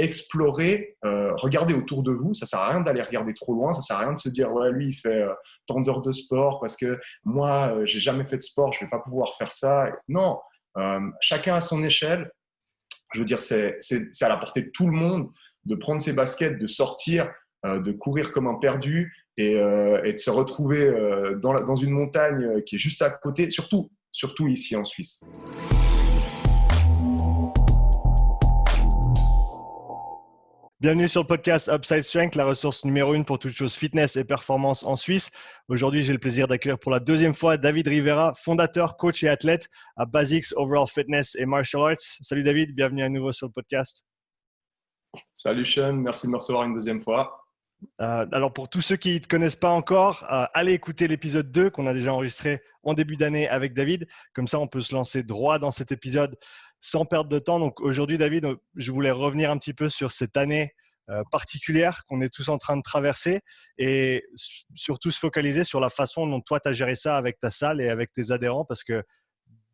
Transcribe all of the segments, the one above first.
explorer, regardez autour de vous. Ça sert à rien d'aller regarder trop loin. Ça sert à rien de se dire ouais, lui il fait tant d'heures de sport parce que moi j'ai jamais fait de sport, je vais pas pouvoir faire ça. Non, chacun à son échelle. Je veux dire, c'est à la portée de tout le monde de prendre ses baskets, de sortir, de courir comme un perdu et de se retrouver dans une montagne qui est juste à côté, surtout ici en Suisse. Bienvenue sur le podcast Upside Strength, la ressource numéro 1 pour toutes choses fitness et performance en Suisse. Aujourd'hui, j'ai le plaisir d'accueillir pour la deuxième fois David Rivera, fondateur, coach et athlète à Basics Overall Fitness et Martial Arts. Salut David, bienvenue à nouveau sur le podcast. Salut Sean, merci de me recevoir une deuxième fois. Alors pour tous ceux qui ne te connaissent pas encore, allez écouter l'épisode 2 qu'on a déjà enregistré en début d'année avec David. Comme ça, on peut se lancer droit dans cet épisode sans perdre de temps. Donc aujourd'hui, David, je voulais revenir un petit peu sur cette année particulière qu'on est tous en train de traverser et surtout se focaliser sur la façon dont toi, tu as géré ça avec ta salle et avec tes adhérents parce que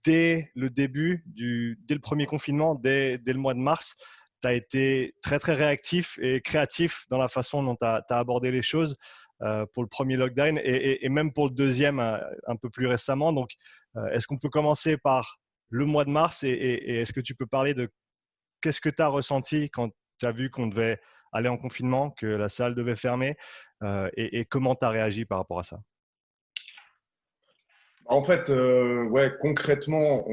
dès le début, dès le premier confinement, dès le mois de mars, tu as été très, très réactif et créatif dans la façon dont tu as abordé les choses pour le premier lockdown et même pour le deuxième un peu plus récemment. Donc, est-ce qu'on peut commencer par le mois de mars et est-ce que tu peux parler de qu'est-ce que tu as ressenti quand tu as vu qu'on devait aller en confinement, que la salle devait fermer et comment tu as réagi par rapport à ça? En fait, ouais, concrètement,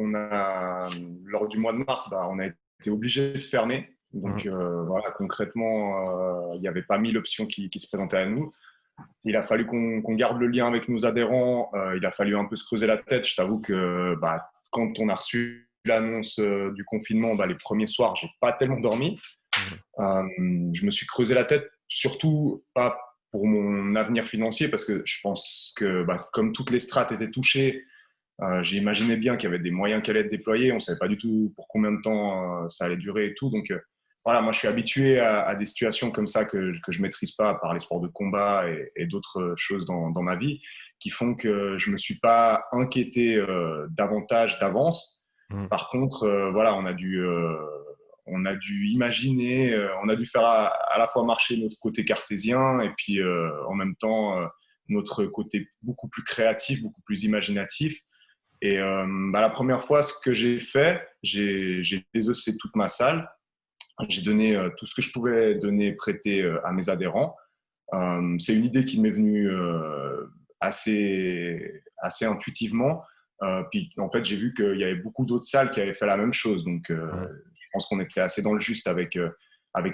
lors du mois de mars, on a été obligé de fermer. Donc voilà, concrètement, il n'y avait pas 1000 options qui se présentaient à nous. Il a fallu qu'on garde le lien avec nos adhérents. Il a fallu un peu se creuser la tête. Je t'avoue que quand on a reçu l'annonce du confinement, les premiers soirs, j'ai pas tellement dormi. Je me suis creusé la tête, surtout pas pour mon avenir financier, parce que je pense que comme toutes les strates étaient touchées, j'imaginais bien qu'il y avait des moyens qui allaient être déployés. On ne savait pas du tout pour combien de temps ça allait durer et tout. Donc voilà, moi je suis habitué à des situations comme ça que je ne maîtrise pas par les sports de combat et d'autres choses dans ma vie qui font que je ne me suis pas inquiété davantage d'avance. Par contre, voilà, on a dû imaginer, on a dû faire à la fois marcher notre côté cartésien et puis en même temps notre côté beaucoup plus créatif, beaucoup plus imaginatif. Et la première fois, ce que j'ai fait, j'ai désossé toute ma salle. J'ai donné tout ce que je pouvais prêter à mes adhérents. C'est une idée qui m'est venue assez intuitivement. Puis en fait, j'ai vu qu'il y avait beaucoup d'autres salles qui avaient fait la même chose. Donc, je pense qu'on était assez dans le juste avec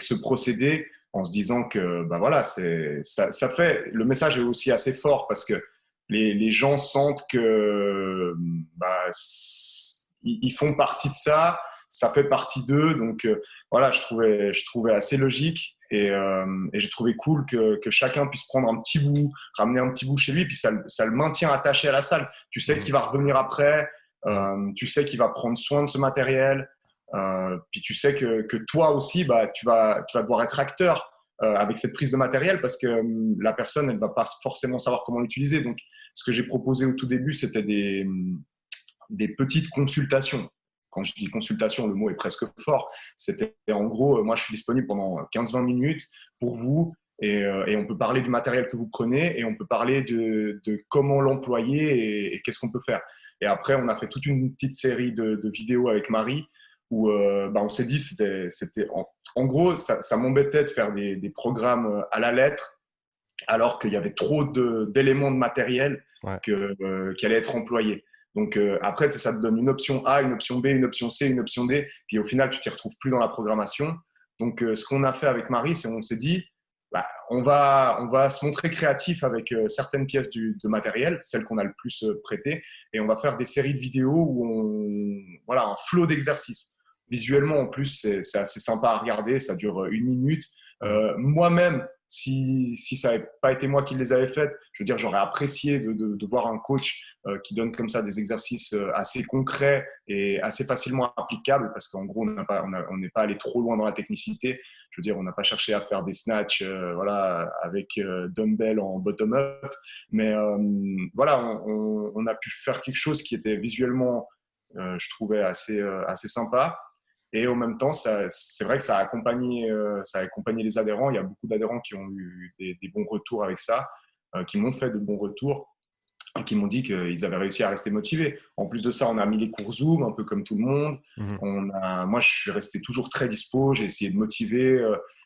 ce procédé, en se disant que voilà, ça fait. Le message est aussi assez fort parce que les gens sentent que ils font partie de ça. Ça fait partie d'eux, donc voilà, je trouvais assez logique et j'ai trouvé cool que chacun puisse prendre un petit bout, ramener un petit bout chez lui, puis ça le maintient attaché à la salle. Tu sais qu'il va revenir après, tu sais qu'il va prendre soin de ce matériel, puis tu sais que toi aussi, tu vas devoir être acteur avec cette prise de matériel parce que la personne, elle va pas forcément savoir comment l'utiliser. Donc, ce que j'ai proposé au tout début, c'était des petites consultations. Quand je dis consultation, le mot est presque fort. C'était en gros, moi je suis disponible pendant 15-20 minutes pour vous et on peut parler du matériel que vous prenez et on peut parler de comment l'employer et qu'est-ce qu'on peut faire. Et après, on a fait toute une petite série de vidéos avec Marie où on s'est dit, en gros, ça m'embêtait de faire des programmes à la lettre alors qu'il y avait trop d'éléments de matériel qui allaient être employés. Donc après, ça te donne une option A, une option B, une option C, une option D. Puis au final, tu t'y retrouves plus dans la programmation. Donc ce qu'on a fait avec Marie, c'est on s'est dit, on va se montrer créatif avec certaines pièces de matériel, celles qu'on a le plus prêtées, et on va faire des séries de vidéos où voilà, un flot d'exercices. Visuellement, en plus, c'est assez sympa à regarder. Ça dure 1 minute. Moi-même, si ça n'avait pas été moi qui les avais faites, je veux dire, j'aurais apprécié de voir un coach qui donne comme ça des exercices assez concrets et assez facilement applicables parce qu'en gros, on n'est pas allé trop loin dans la technicité. Je veux dire, on n'a pas cherché à faire des snatchs voilà, avec dumbbell en bottom-up. Mais voilà, on a pu faire quelque chose qui était visuellement, je trouvais, assez sympa. Et en même temps, c'est vrai que ça a accompagné les adhérents. Il y a beaucoup d'adhérents qui ont eu des bons retours avec ça, qui m'ont fait de bons retours et qui m'ont dit qu'ils avaient réussi à rester motivés. En plus de ça, on a mis les cours Zoom, un peu comme tout le monde. Mhm. Moi, je suis resté toujours très dispo. J'ai essayé de motiver.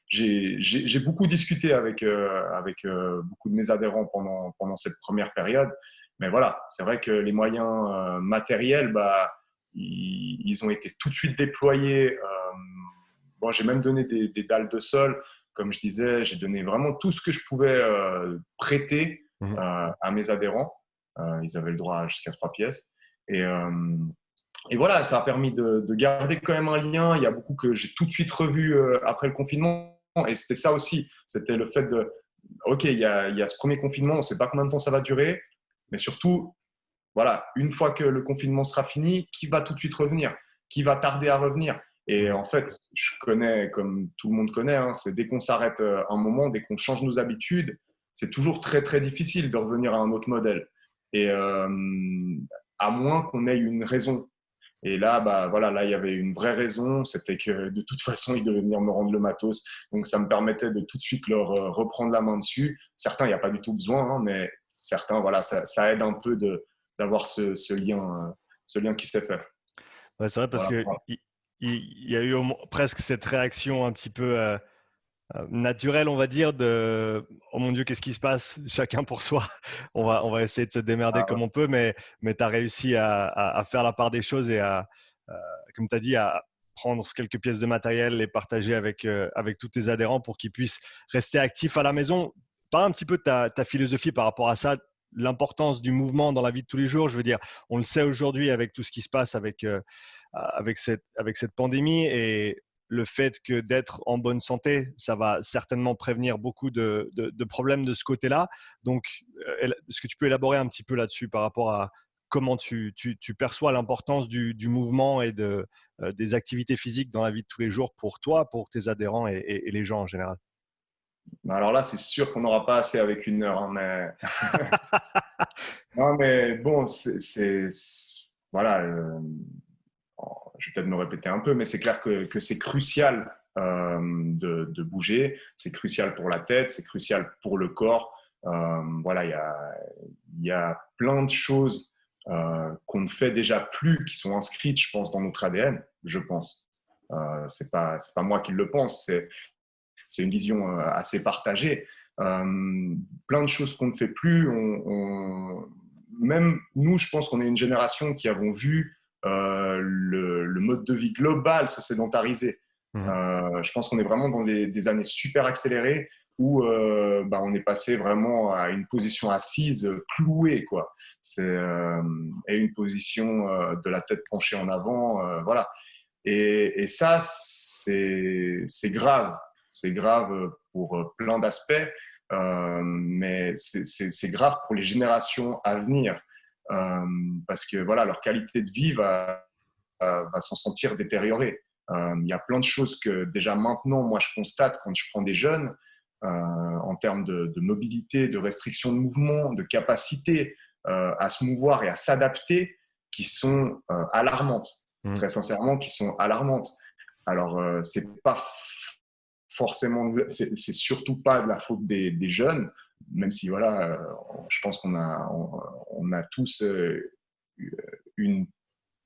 J'ai beaucoup discuté avec beaucoup de mes adhérents pendant cette première période. Mais voilà, c'est vrai que les moyens matériels, ils ont été tout de suite déployés. Bon, j'ai même donné des dalles de sol. Comme je disais, j'ai donné vraiment tout ce que je pouvais prêter Mhm. à mes adhérents. Ils avaient le droit jusqu'à 3 pièces. Et, euh, et voilà, ça a permis de garder quand même un lien. Il y a beaucoup que j'ai tout de suite revu après le confinement. Et c'était ça aussi. C'était le fait de, OK, il y a ce premier confinement, on ne sait pas combien de temps ça va durer. Mais surtout, voilà, une fois que le confinement sera fini, qui va tout de suite revenir? Qui va tarder à revenir? Et Mhm. en fait, je connais, comme tout le monde connaît, hein, c'est dès qu'on s'arrête un moment, dès qu'on change nos habitudes, c'est toujours très, très difficile de revenir à un autre modèle. Et à moins qu'on ait une raison. Et là, voilà, là, il y avait une vraie raison, c'était que de toute façon, ils devaient venir me rendre le matos. Donc, ça me permettait de tout de suite leur reprendre la main dessus. Certains, il n'y a pas du tout besoin, hein, mais certains, voilà, ça aide un peu d'avoir ce lien qui s'est fait. Ouais, c'est vrai parce Voilà. que il y a eu presque cette réaction un petit peu naturelle, on va dire, de oh mon Dieu, qu'est-ce qui se passe? Chacun pour soi. On va essayer de se démerder Ah ouais. comme on peut, mais tu as réussi à faire la part des choses et à, comme tu as dit, à prendre quelques pièces de matériel, les partager avec tous tes adhérents pour qu'ils puissent rester actifs à la maison. Parle un petit peu de ta philosophie par rapport à ça, l'importance du mouvement dans la vie de tous les jours. Je veux dire, on le sait aujourd'hui avec tout ce qui se passe avec cette pandémie et le fait que d'être en bonne santé, ça va certainement prévenir beaucoup de problèmes de ce côté-là. Donc, est-ce que tu peux élaborer un petit peu là-dessus par rapport à comment tu perçois l'importance du mouvement et des activités physiques dans la vie de tous les jours pour toi, pour tes adhérents et les gens en général? Alors là, c'est sûr qu'on n'aura pas assez avec 1 heure, hein, mais... Non, mais bon, voilà, je vais peut-être me répéter un peu, mais c'est clair que c'est crucial de bouger, c'est crucial pour la tête, c'est crucial pour le corps. Voilà, il y a plein de choses qu'on ne fait déjà plus, qui sont inscrites, je pense, dans notre ADN, je pense. C'est pas moi qui le pense, c'est une vision assez partagée. Plein de choses qu'on ne fait plus. Même nous, je pense qu'on est une génération qui avons vu le mode de vie global se sédentariser. Mhm. Je pense qu'on est vraiment dans des années super accélérées où on est passé vraiment à une position assise clouée, quoi. Et une position de la tête penchée en avant, voilà. Et ça, c'est grave. C'est grave pour plein d'aspects, mais c'est grave pour les générations à venir. Parce que voilà, leur qualité de vie va s'en sentir détériorée. Il y a plein de choses que déjà maintenant, moi, je constate quand je prends des jeunes, en termes de mobilité, de restriction de mouvement, de capacité à se mouvoir et à s'adapter, qui sont alarmantes. Mhm. Très sincèrement, qui sont alarmantes. Alors, c'est pas forcément, c'est surtout pas de la faute des jeunes, même si voilà, je pense qu'on a tous une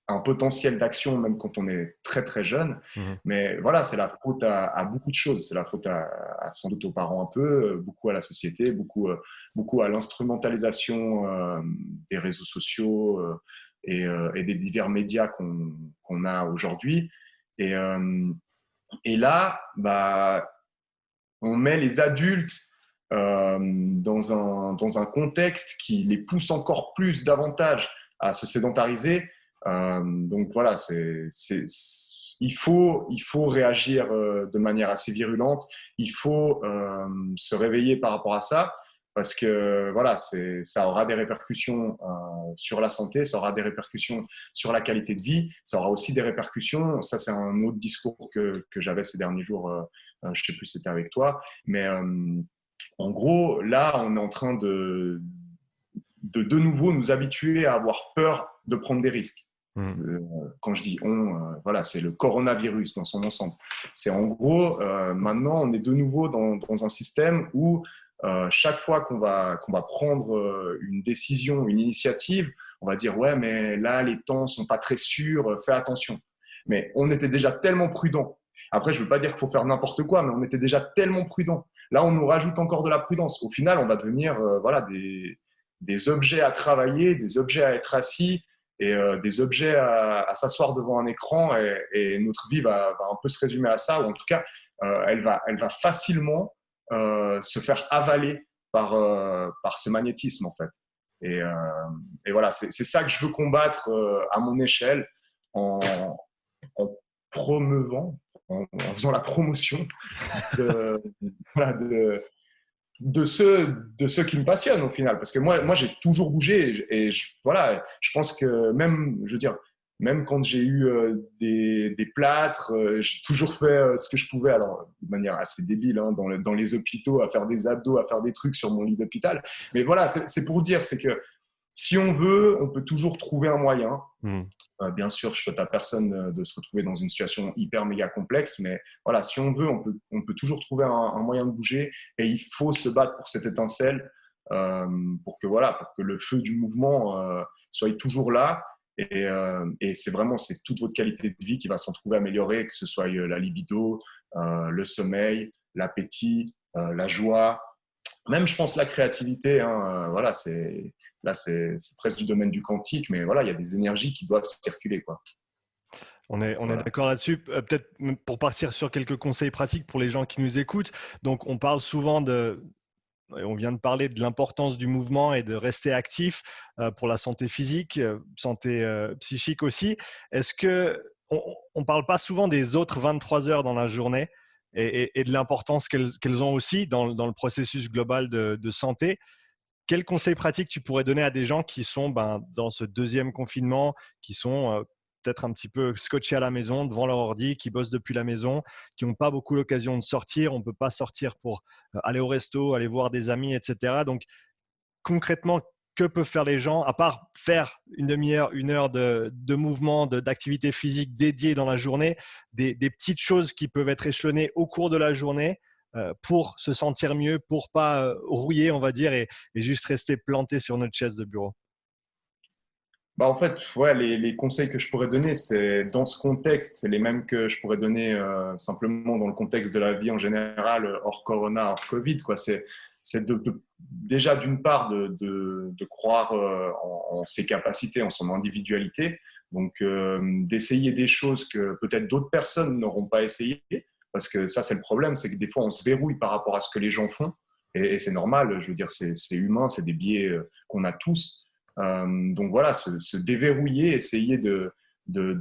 un potentiel d'action même quand on est très très jeune. Mhm. Mais voilà, c'est la faute à beaucoup de choses. C'est la faute sans doute aux parents un peu, beaucoup à la société, beaucoup à l'instrumentalisation des réseaux sociaux et des divers médias qu'on a aujourd'hui. Et, euh, et là, on met les adultes dans un contexte qui les pousse encore plus davantage à se sédentariser. Donc voilà, il faut réagir de manière assez virulente. Il faut se réveiller par rapport à ça parce que voilà, ça aura des répercussions sur la santé, ça aura des répercussions sur la qualité de vie, ça aura aussi des répercussions. Ça, c'est un autre discours que j'avais ces derniers jours. Je ne sais plus si c'était avec toi, mais en gros, là, on est en train de nouveau nous habituer à avoir peur de prendre des risques. Mmh. Quand je dis on, voilà, c'est le coronavirus dans son ensemble. C'est en gros, maintenant, on est de nouveau dans un système où chaque fois qu'on va prendre une décision, une initiative, on va dire ouais, mais là, les temps sont pas très sûrs, fais attention. Mais on était déjà tellement prudent. Après, je veux pas dire qu'il faut faire n'importe quoi, mais on était déjà tellement prudent. Là, on nous rajoute encore de la prudence. Au final, on va devenir voilà, des objets à travailler, des objets à être assis et des objets à s'asseoir devant un écran et notre vie va un peu se résumer à ça, ou en tout cas, elle va facilement se faire avaler par ce magnétisme, en fait. Et, euh, et voilà, c'est ça que je veux combattre à mon échelle en, en promeuvant, en faisant la promotion de, voilà, de ceux qui me passionnent au final. Parce que moi j'ai toujours bougé et voilà, je pense que même, je veux dire, même quand j'ai eu des plâtres, j'ai toujours fait ce que je pouvais, alors de manière assez débile, hein, dans les hôpitaux, à faire des abdos, à faire des trucs sur mon lit d'hôpital. Mais voilà, c'est pour dire, c'est que si on veut, on peut toujours trouver un moyen. Mmh. Bien sûr, je souhaite à personne de se retrouver dans une situation hyper méga complexe, mais voilà, si on veut, on peut toujours trouver un moyen de bouger et il faut se battre pour cette étincelle pour que voilà, pour que le feu du mouvement soit toujours là. Et c'est vraiment c'est toute votre qualité de vie qui va s'en trouver améliorée, que ce soit la libido, le sommeil, l'appétit, la joie, même je pense la créativité. Hein, voilà, c'est presque du domaine du quantique, mais voilà, il y a des énergies qui doivent circuler, quoi. On est Voilà. d'accord là-dessus. Peut-être pour partir sur quelques conseils pratiques pour les gens qui nous écoutent. Donc, on parle souvent on vient de parler de l'importance du mouvement et de rester actif pour la santé physique, santé psychique aussi. Est-ce que on parle pas souvent des autres 23 heures dans la journée et de l'importance qu'elles ont aussi dans le processus global de santé? Quels conseils pratiques tu pourrais donner à des gens qui sont dans ce deuxième confinement, qui sont peut-être un petit peu scotchés à la maison, devant leur ordi, qui bossent depuis la maison, qui n'ont pas beaucoup l'occasion de sortir. On ne peut pas sortir pour aller au resto, aller voir des amis, etc. Donc, concrètement, que peuvent faire les gens, à part faire une demi-heure, une heure de mouvement, d'activité physique dédiée dans la journée, des petites choses qui peuvent être échelonnées au cours de la journée pour se sentir mieux, pour pas rouiller, on va dire, et juste rester planté sur notre chaise de bureau. Bah, en fait, ouais, les conseils que je pourrais donner, c'est dans ce contexte, c'est les mêmes que je pourrais donner simplement dans le contexte de la vie en général, hors Corona, hors Covid, quoi. C'est déjà d'une part de croire en ses capacités, en son individualité, donc d'essayer des choses que peut-être d'autres personnes n'auront pas essayé, parce que ça, c'est le problème, c'est que des fois, on se verrouille par rapport à ce que les gens font, et c'est normal, je veux dire, c'est humain, c'est des biais qu'on a tous. Donc voilà, se déverrouiller, essayer de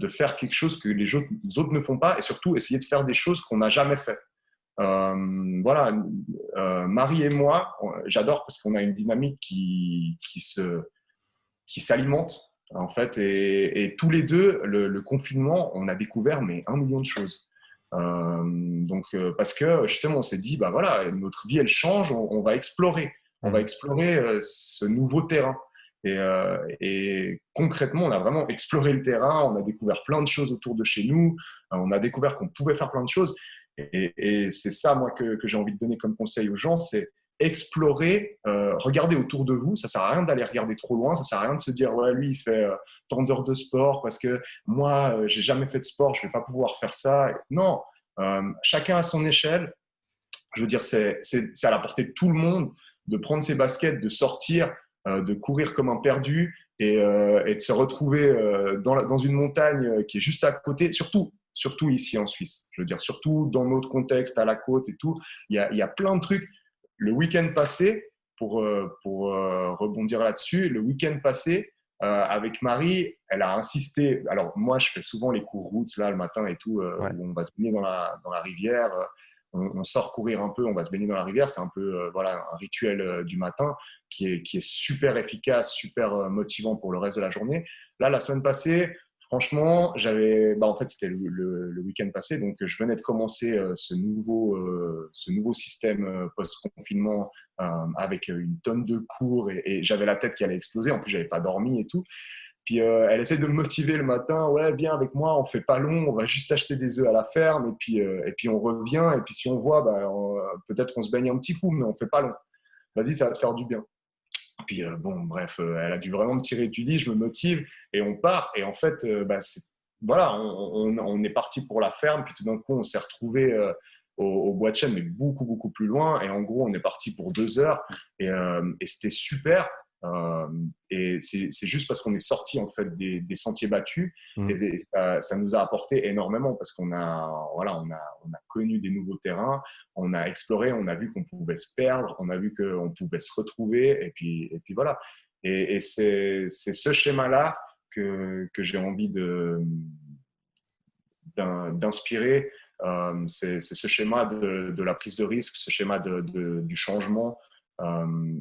faire quelque chose que les autres ne font pas et surtout essayer de faire des choses qu'on n'a jamais fait. Voilà, Marie et moi, j'adore parce qu'on a une dynamique qui s'alimente en fait et tous les deux, le confinement, on a découvert mais 1 million de choses. Parce que justement, on s'est dit, bah voilà, notre vie elle change, on va explorer, on va Mmh. explorer ce nouveau terrain. Et concrètement, on a vraiment exploré le terrain, on a découvert plein de choses autour de chez nous, on a découvert qu'on pouvait faire plein de choses. Et c'est ça, moi, que j'ai envie de donner comme conseil aux gens, c'est explorer, regarder autour de vous. Ça sert à rien d'aller regarder trop loin, ça sert à rien de se dire, ouais, lui, il fait tant d'heures de sport parce que moi, j'ai jamais fait de sport, je vais pas pouvoir faire ça. Non, chacun à son échelle. Je veux dire, c'est à la portée de tout le monde de prendre ses baskets, de sortir, de courir comme un perdu et de se retrouver dans une montagne qui est juste à côté, surtout ici en Suisse. Je veux dire, surtout dans notre contexte, à la côte et tout. Il y a plein de trucs. Le week-end passé, pour rebondir là-dessus, le week-end passé, avec Marie, elle a insisté. Alors, moi, je fais souvent les cours routes là, le matin et tout, Ouais. où on va se baigner dans la rivière. On sort courir un peu, on va se baigner dans la rivière. C'est un peu voilà, un rituel du matin qui est super efficace, super motivant pour le reste de la journée. Là, la semaine passée, franchement, en fait, c'était le week-end passé, donc je venais de commencer ce nouveau système post-confinement avec une tonne de cours et j'avais la tête qui allait exploser. En plus, j'avais pas dormi et tout. Puis elle essaie de me motiver le matin. Ouais, viens avec moi, on fait pas long, on va juste acheter des œufs à la ferme et puis on revient. Et puis si on voit, peut-être on se baigne un petit coup, mais on fait pas long. Vas-y, ça va te faire du bien. Puis bon, bref, elle a dû vraiment me tirer du lit, je me motive et on part. Et en fait, voilà, on est parti pour la ferme. Puis tout d'un coup, on s'est retrouvé au bois de chêne, mais beaucoup, beaucoup plus loin. Et en gros, on est parti pour 2 heures et c'était super. Et c'est juste parce qu'on est sorti en fait des sentiers battus et ça nous a apporté énormément parce voilà, on a connu des nouveaux terrains, on a exploré, on a vu qu'on pouvait se perdre, on a vu qu'on pouvait se retrouver et puis voilà. Et c'est ce schéma-là que j'ai envie d'inspirer. C'est ce schéma de la prise de risque, ce schéma du changement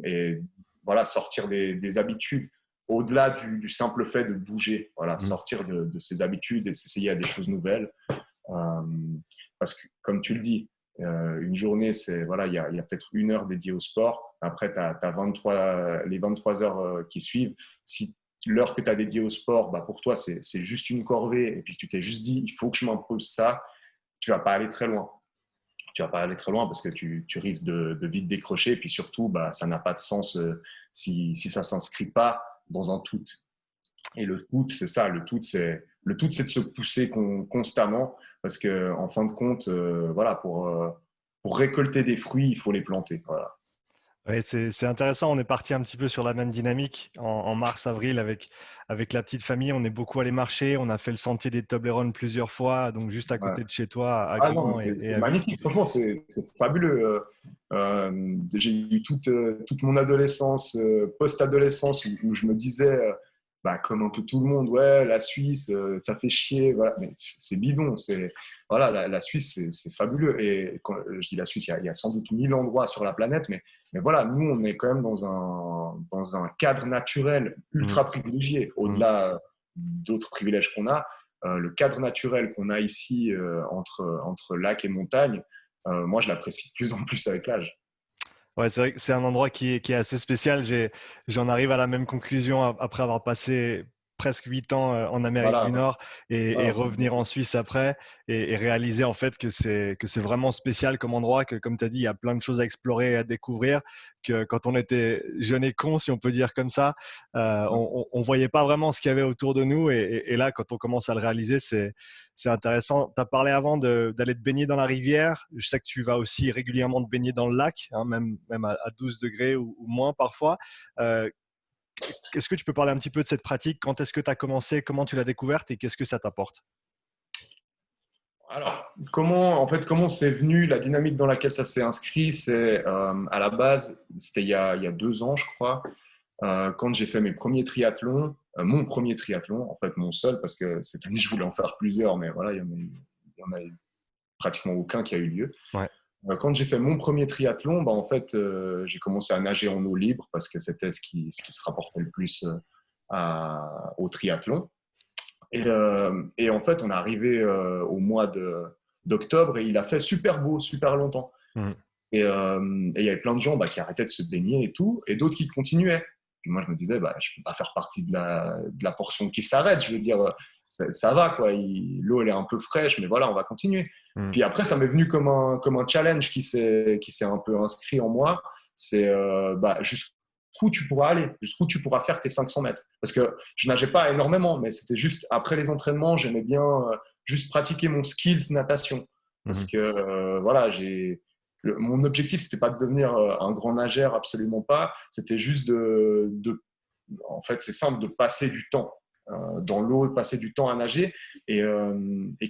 et voilà, sortir des habitudes au-delà du simple fait de bouger, voilà, sortir de ses habitudes et s'essayer à des choses nouvelles. Parce que, comme tu le dis, une journée, voilà, il y a peut-être 1 heure dédiée au sport. Après, tu as les 23 heures qui suivent. Si l'heure que tu as dédiée au sport, pour toi, c'est juste une corvée et puis tu t'es juste dit, il faut que je m'impose ça, tu vas pas aller très loin. Tu vas pas aller très loin parce que tu risques de vite décrocher. Et puis surtout, ça n'a pas de sens si ça s'inscrit pas dans un tout. Et le tout, c'est ça. Le tout, c'est de se pousser constamment parce que en fin de compte, voilà, pour récolter des fruits, il faut les planter. Voilà. Ouais, c'est intéressant. On est parti un petit peu sur la même dynamique en mars-avril avec la petite famille. On est beaucoup allé marcher. On a fait le sentier des Toblerones plusieurs fois, donc juste à Ouais. côté de chez toi, à Ah non, Gand et c'est à Vic. magnifique. Franchement, c'est fabuleux. J'ai eu toute mon adolescence, post-adolescence, où je me disais, comme un peu tout le monde, ouais, la Suisse, ça fait chier. Voilà. Mais c'est bidon. Voilà, la Suisse, c'est fabuleux. Et quand je dis la Suisse, il y a sans doute 1000 endroits sur la planète, mais voilà, nous, on est quand même dans un cadre naturel ultra privilégié, au-delà d'autres privilèges qu'on a. Le cadre naturel qu'on a ici entre lac et montagne, moi, je l'apprécie de plus en plus avec l'âge. Ouais, c'est vrai que c'est un endroit qui est assez spécial. J'en arrive à la même conclusion après avoir passé presque 8 ans en Amérique du Voilà, Nord et voilà. revenir en Suisse après et réaliser en fait que c'est vraiment spécial comme endroit, que comme tu as dit, il y a plein de choses à explorer et à découvrir, que quand on était jeune et con, si on peut dire comme ça, on voyait pas vraiment ce qu'il y avait autour de nous et là, quand on commence à le réaliser, c'est intéressant. Tu as parlé avant d'aller te baigner dans la rivière. Je sais que tu vas aussi régulièrement te baigner dans le lac, hein, même à 12 degrés ou moins parfois. Est-ce que tu peux parler un petit peu de cette pratique? Quand est-ce que tu as commencé? Comment tu l'as découverte et qu'est-ce que ça t'apporte? Alors, comment c'est venu, la dynamique dans laquelle ça s'est inscrit, c'est à la base, c'était il y a 2 ans, je crois, quand j'ai fait mes premiers triathlons, mon premier triathlon, en fait mon seul, parce que cette année je voulais en faire plusieurs, mais voilà, il y en a pratiquement aucun qui a eu lieu. Ouais. Quand j'ai fait mon premier triathlon, en fait, j'ai commencé à nager en eau libre parce que c'était ce qui se rapportait le plus au triathlon. Et en fait, on est arrivé au mois d'octobre et il a fait super beau, super longtemps. Mmh. Et il y avait plein de gens qui arrêtaient de se baigner et tout, et d'autres qui continuaient. Et moi, je me disais, je ne peux pas faire partie de la portion qui s'arrête. Je veux dire, ça va, quoi. L'eau, elle est un peu fraîche, mais voilà, on va continuer. Mmh. Puis après, ça m'est venu comme un challenge qui s'est un peu inscrit en moi. C'est jusqu'où tu pourras aller, jusqu'où tu pourras faire tes 500 mètres. Parce que je nageais pas énormément, mais c'était juste après les entraînements, j'aimais bien juste pratiquer mon skills natation. Parce Mmh. que voilà, mon objectif, c'était pas de devenir un grand nageur, absolument pas. C'était juste en fait, c'est simple, de passer du temps dans l'eau, de passer du temps à nager. Et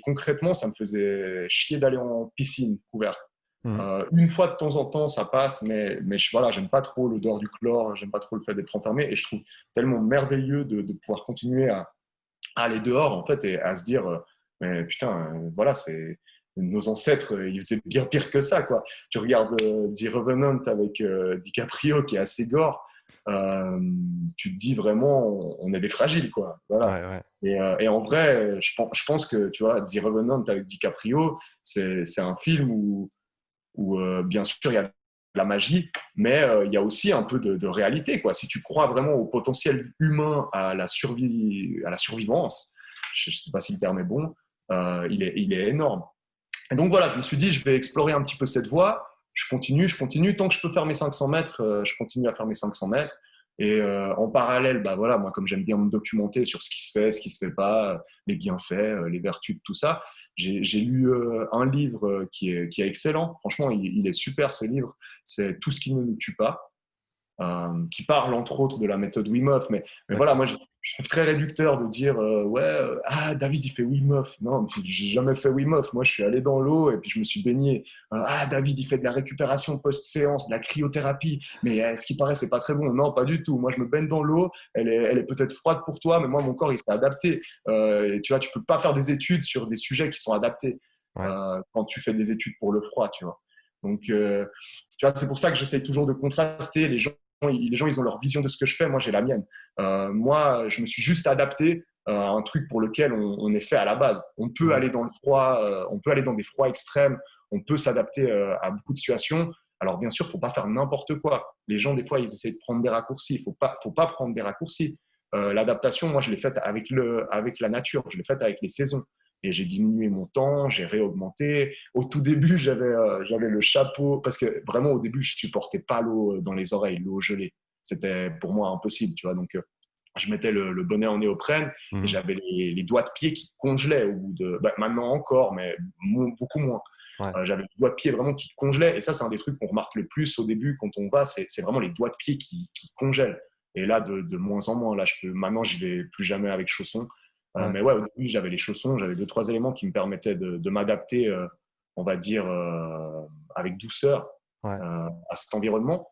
concrètement, ça me faisait chier d'aller en piscine couverte. Mmh. Une fois de temps en temps, ça passe, mais voilà, j'aime pas trop l'odeur du chlore, j'aime pas trop le fait d'être enfermé. Et je trouve tellement merveilleux de pouvoir continuer à aller dehors, en fait, et à se dire, mais putain, voilà, nos ancêtres, ils faisaient bien pire que ça, quoi. Tu regardes The Revenant avec DiCaprio, qui est assez gore, tu te dis vraiment, on est des fragiles, quoi. Voilà. Ouais, ouais. Et en vrai, je pense que, tu vois, The Revenant avec DiCaprio, c'est un film où bien sûr, il y a la magie, mais il y a aussi un peu de réalité, quoi. Si tu crois vraiment au potentiel humain, à la survivance, je ne sais pas si le terme est bon, il est énorme. Et donc voilà, je me suis dit, je vais explorer un petit peu cette voie. Je continue. Tant que je peux faire mes 500 mètres, je continue à faire mes 500 mètres. Et en parallèle, bah voilà, moi, comme j'aime bien me documenter sur ce qui se fait pas, les bienfaits, les vertus de tout ça, j'ai lu un livre qui est excellent. Franchement, il est super ce livre. C'est Tout ce qui ne nous tue pas, qui parle entre autres de la méthode Wim Hof. Mais voilà, moi, je trouve très réducteur de dire David, il fait Wim Hof. Non, j'ai jamais fait Wim Hof. Moi, je suis allé dans l'eau et puis je me suis baigné. David, il fait de la récupération post-séance, de la cryothérapie. Mais ce qui paraît, c'est pas très bon. Non, pas du tout. Moi, je me baigne dans l'eau. Elle est peut-être froide pour toi, mais moi, mon corps, il s'est adapté. Et tu vois, tu peux pas faire des études sur des sujets qui sont adaptés quand tu fais des études pour le froid, tu vois. Donc, tu vois, c'est pour ça que j'essaye toujours de contraster. Les gens, ils ont leur vision de ce que je fais. Moi, j'ai la mienne. Moi, je me suis juste adapté à un truc pour lequel on est fait à la base. On peut aller dans le froid, on peut aller dans des froids extrêmes, on peut s'adapter à beaucoup de situations. Alors, bien sûr, il ne faut pas faire n'importe quoi. Les gens, des fois, ils essayent de prendre des raccourcis. Il ne faut pas prendre des raccourcis. L'adaptation, moi, je l'ai faite avec la nature. Je l'ai faite avec les saisons. Et j'ai diminué mon temps, j'ai réaugmenté. Au tout début, j'avais le chapeau, parce que vraiment, au début, je ne supportais pas l'eau dans les oreilles, l'eau gelée. C'était pour moi impossible, tu vois. Donc, je mettais le bonnet en néoprène et j'avais les doigts de pied qui congelaient au bout de… maintenant encore, mais beaucoup moins. Ouais. J'avais les doigts de pied vraiment qui congelaient. Et ça, c'est un des trucs qu'on remarque le plus au début quand on va, c'est vraiment les doigts de pied qui congèlent. Et là, de moins en moins. Là, maintenant, je ne vais plus jamais avec chaussons. Mais ouais, au début, j'avais les chaussons, j'avais 2-3 éléments qui me permettaient de m'adapter, on va dire, avec douceur à cet environnement.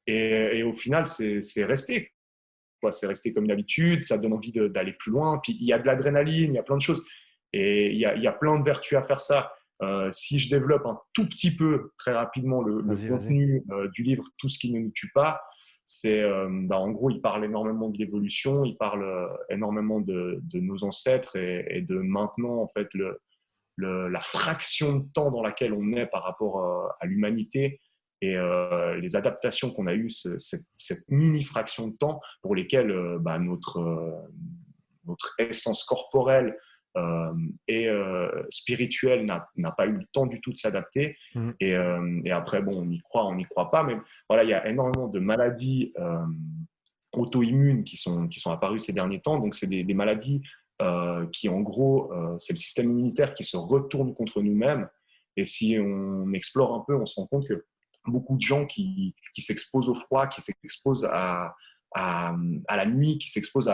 Et au final, c'est resté. C'est resté comme d'habitude, ça donne envie d'aller plus loin. Puis il y a de l'adrénaline, il y a plein de choses. Et il y a plein de vertus à faire ça. Si je développe un tout petit peu, très rapidement, le contenu du livre « Tout ce qui ne nous tue pas », c'est en gros, il parle énormément de l'évolution, il parle énormément de nos ancêtres et de maintenant, en fait, la fraction de temps dans laquelle on est par rapport à l'humanité et les adaptations qu'on a eues, cette mini fraction de temps pour lesquelles notre essence corporelle et spirituelle n'a pas eu le temps du tout de s'adapter. Et après, bon, on n'y croit pas, mais voilà, il y a énormément de maladies auto-immunes qui sont apparues ces derniers temps. Donc, c'est des maladies qui, en gros, c'est le système immunitaire qui se retourne contre nous-mêmes. Et si on explore un peu, on se rend compte que beaucoup de gens qui s'exposent au froid, qui s'exposent à la nuit, qui s'exposent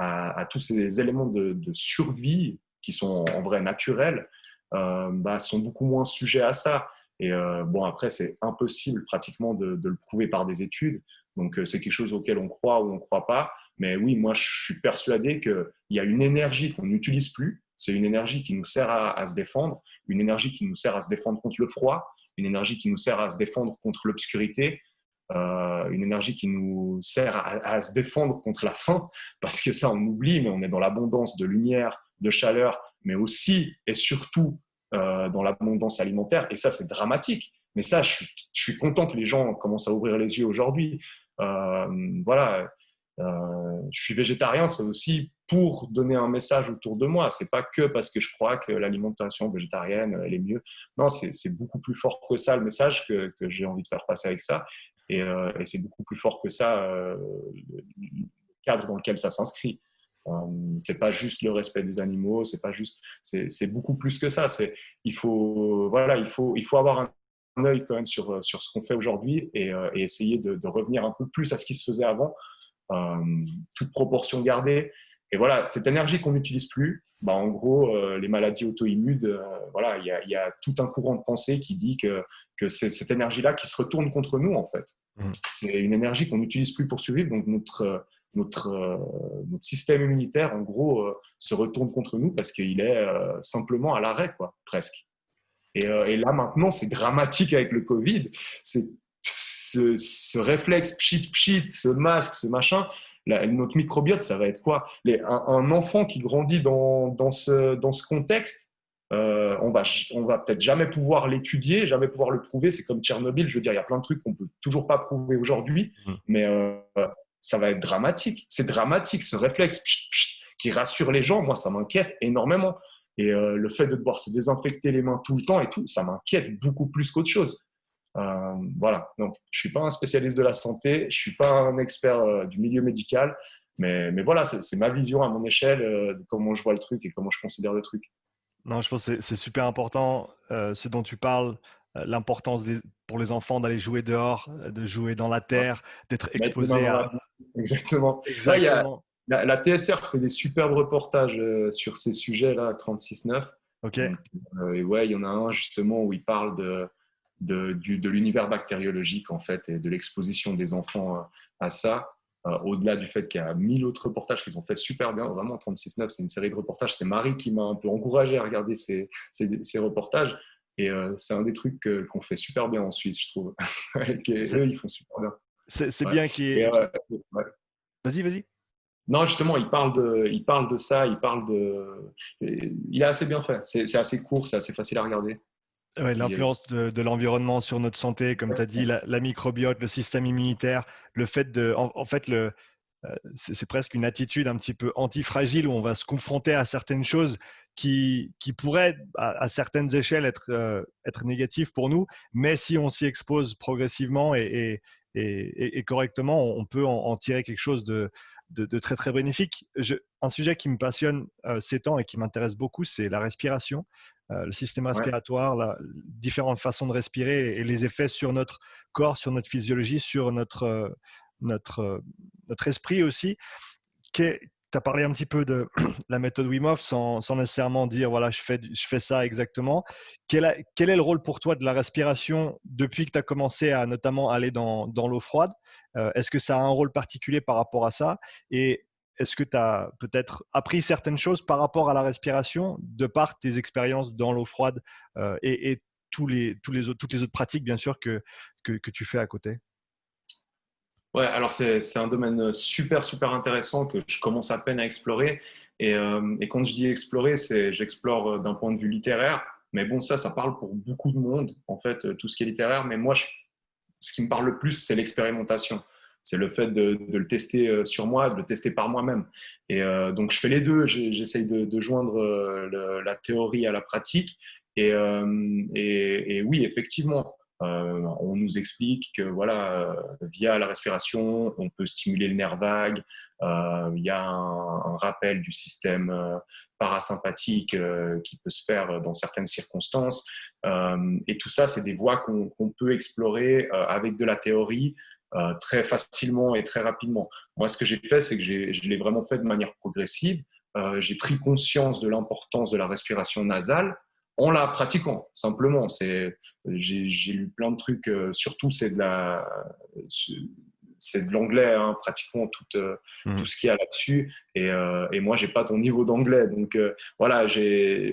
à tous ces éléments de survie qui sont en vrai naturels, sont beaucoup moins sujets à ça. Et bon, après, c'est impossible pratiquement de le prouver par des études. Donc, c'est quelque chose auquel on croit ou on ne croit pas. Mais oui, moi, je suis persuadé qu'il y a une énergie qu'on n'utilise plus. C'est une énergie qui nous sert à se défendre, une énergie qui nous sert à se défendre contre le froid, une énergie qui nous sert à se défendre contre l'obscurité, une énergie qui nous sert à se défendre contre la faim, parce que ça, on oublie, mais on est dans l'abondance de lumière, de chaleur, mais aussi et surtout dans l'abondance alimentaire. Et ça, c'est dramatique. Mais ça, je suis content que les gens commencent à ouvrir les yeux aujourd'hui. Voilà. Je suis végétarien, c'est aussi pour donner un message autour de moi. C'est pas que parce que je crois que l'alimentation végétarienne elle est mieux. Non, c'est beaucoup plus fort que ça le message que j'ai envie de faire passer avec ça. Et c'est beaucoup plus fort que ça le cadre dans lequel ça s'inscrit. C'est pas juste le respect des animaux, c'est beaucoup plus que ça. Il faut avoir un œil quand même sur ce qu'on fait aujourd'hui et essayer de revenir un peu plus à ce qui se faisait avant. Toute proportion gardée. Et voilà, cette énergie qu'on n'utilise plus, en gros, les maladies auto-immunes, voilà, il y a tout un courant de pensée qui dit que c'est cette énergie-là qui se retourne contre nous, en fait. C'est une énergie qu'on n'utilise plus pour survivre, donc notre système immunitaire, en gros, se retourne contre nous parce qu'il est simplement à l'arrêt, quoi, presque. Et là, maintenant, c'est dramatique avec le Covid. C'est ce réflexe pchit, ce masque, ce machin, notre microbiote, ça va être quoi ? Un enfant qui grandit dans ce contexte, on va peut-être jamais pouvoir l'étudier, jamais pouvoir le prouver. C'est comme Tchernobyl, je veux dire, il y a plein de trucs qu'on peut toujours pas prouver aujourd'hui, mais ça va être dramatique. C'est dramatique, ce réflexe qui rassure les gens. Moi, ça m'inquiète énormément. Et le fait de devoir se désinfecter les mains tout le temps et tout, ça m'inquiète beaucoup plus qu'autre chose. Voilà. Donc, je suis pas un spécialiste de la santé, je suis pas un expert du milieu médical, mais voilà, c'est ma vision à mon échelle de comment je vois le truc et comment je considère le truc. Non, je pense que c'est super important, ce dont tu parles, l'importance pour les enfants d'aller jouer dehors, de jouer dans la Ouais. terre, d'être Mettre les mains exposé dans la à… boue. Exactement. Là, Exactement. la TSR fait des superbes reportages sur ces sujets-là, 36-9. OK. Donc, et ouais, il y en a un justement où il parle de l'univers bactériologique en fait et de l'exposition des enfants à ça. Au-delà du fait qu'il y a 1000 autres reportages qu'ils ont fait super bien, vraiment 36-9, c'est une série de reportages. C'est Marie qui m'a un peu encouragé à regarder ces reportages. Et c'est un des trucs qu'on fait super bien en Suisse, je trouve. C'est Eux, ils font super bien. c'est Ouais. bien Et, ouais. Vas-y, vas-y. Non, justement, il parle de ça, il est assez bien fait. C'est assez court, c'est assez facile à regarder. Ouais, Puis, l'influence de l'environnement sur notre santé, comme tu as dit, la microbiote, le système immunitaire, le fait de… En fait, c'est presque une attitude un petit peu antifragile où on va se confronter à certaines choses qui pourraient, à certaines échelles, être négatives pour nous, mais si on s'y expose progressivement et correctement, on peut en tirer quelque chose de très, très bénéfique. Un sujet qui me passionne ces temps et qui m'intéresse beaucoup, c'est la respiration, le système ouais. respiratoire, différentes façons de respirer et les effets sur notre corps, sur notre physiologie, sur notre esprit aussi. Tu as parlé un petit peu de la méthode Wim Hof sans nécessairement dire voilà, je fais ça exactement. Quel est le rôle pour toi de la respiration depuis que tu as commencé à notamment aller dans l'eau froide? Est-ce que ça a un rôle particulier par rapport à ça? Et est-ce que tu as peut-être appris certaines choses par rapport à la respiration de par tes expériences dans l'eau froide et toutes les autres pratiques, bien sûr, que tu fais à côté? Ouais, alors c'est un domaine super, super intéressant que je commence à peine à explorer. Et quand je dis explorer, j'explore d'un point de vue littéraire. Mais bon, ça parle pour beaucoup de monde, en fait, tout ce qui est littéraire. Mais moi, ce qui me parle le plus, c'est l'expérimentation. C'est le fait de le tester sur moi, de le tester par moi-même. Et donc, je fais les deux. J'essaye de joindre la théorie à la pratique. Et oui, effectivement, on nous explique que voilà, via la respiration, on peut stimuler le nerf vague. Il y a un rappel du système parasympathique qui peut se faire dans certaines circonstances. Et tout ça, c'est des voies qu'on peut explorer avec de la théorie très facilement et très rapidement. Moi, ce que j'ai fait, c'est que je l'ai vraiment fait de manière progressive. J'ai pris conscience de l'importance de la respiration nasale en la pratiquant, simplement. J'ai lu plein de trucs, surtout c'est de l'anglais, hein, pratiquement tout ce qu'il y a là-dessus. Et moi, j'ai pas ton niveau d'anglais. Donc voilà,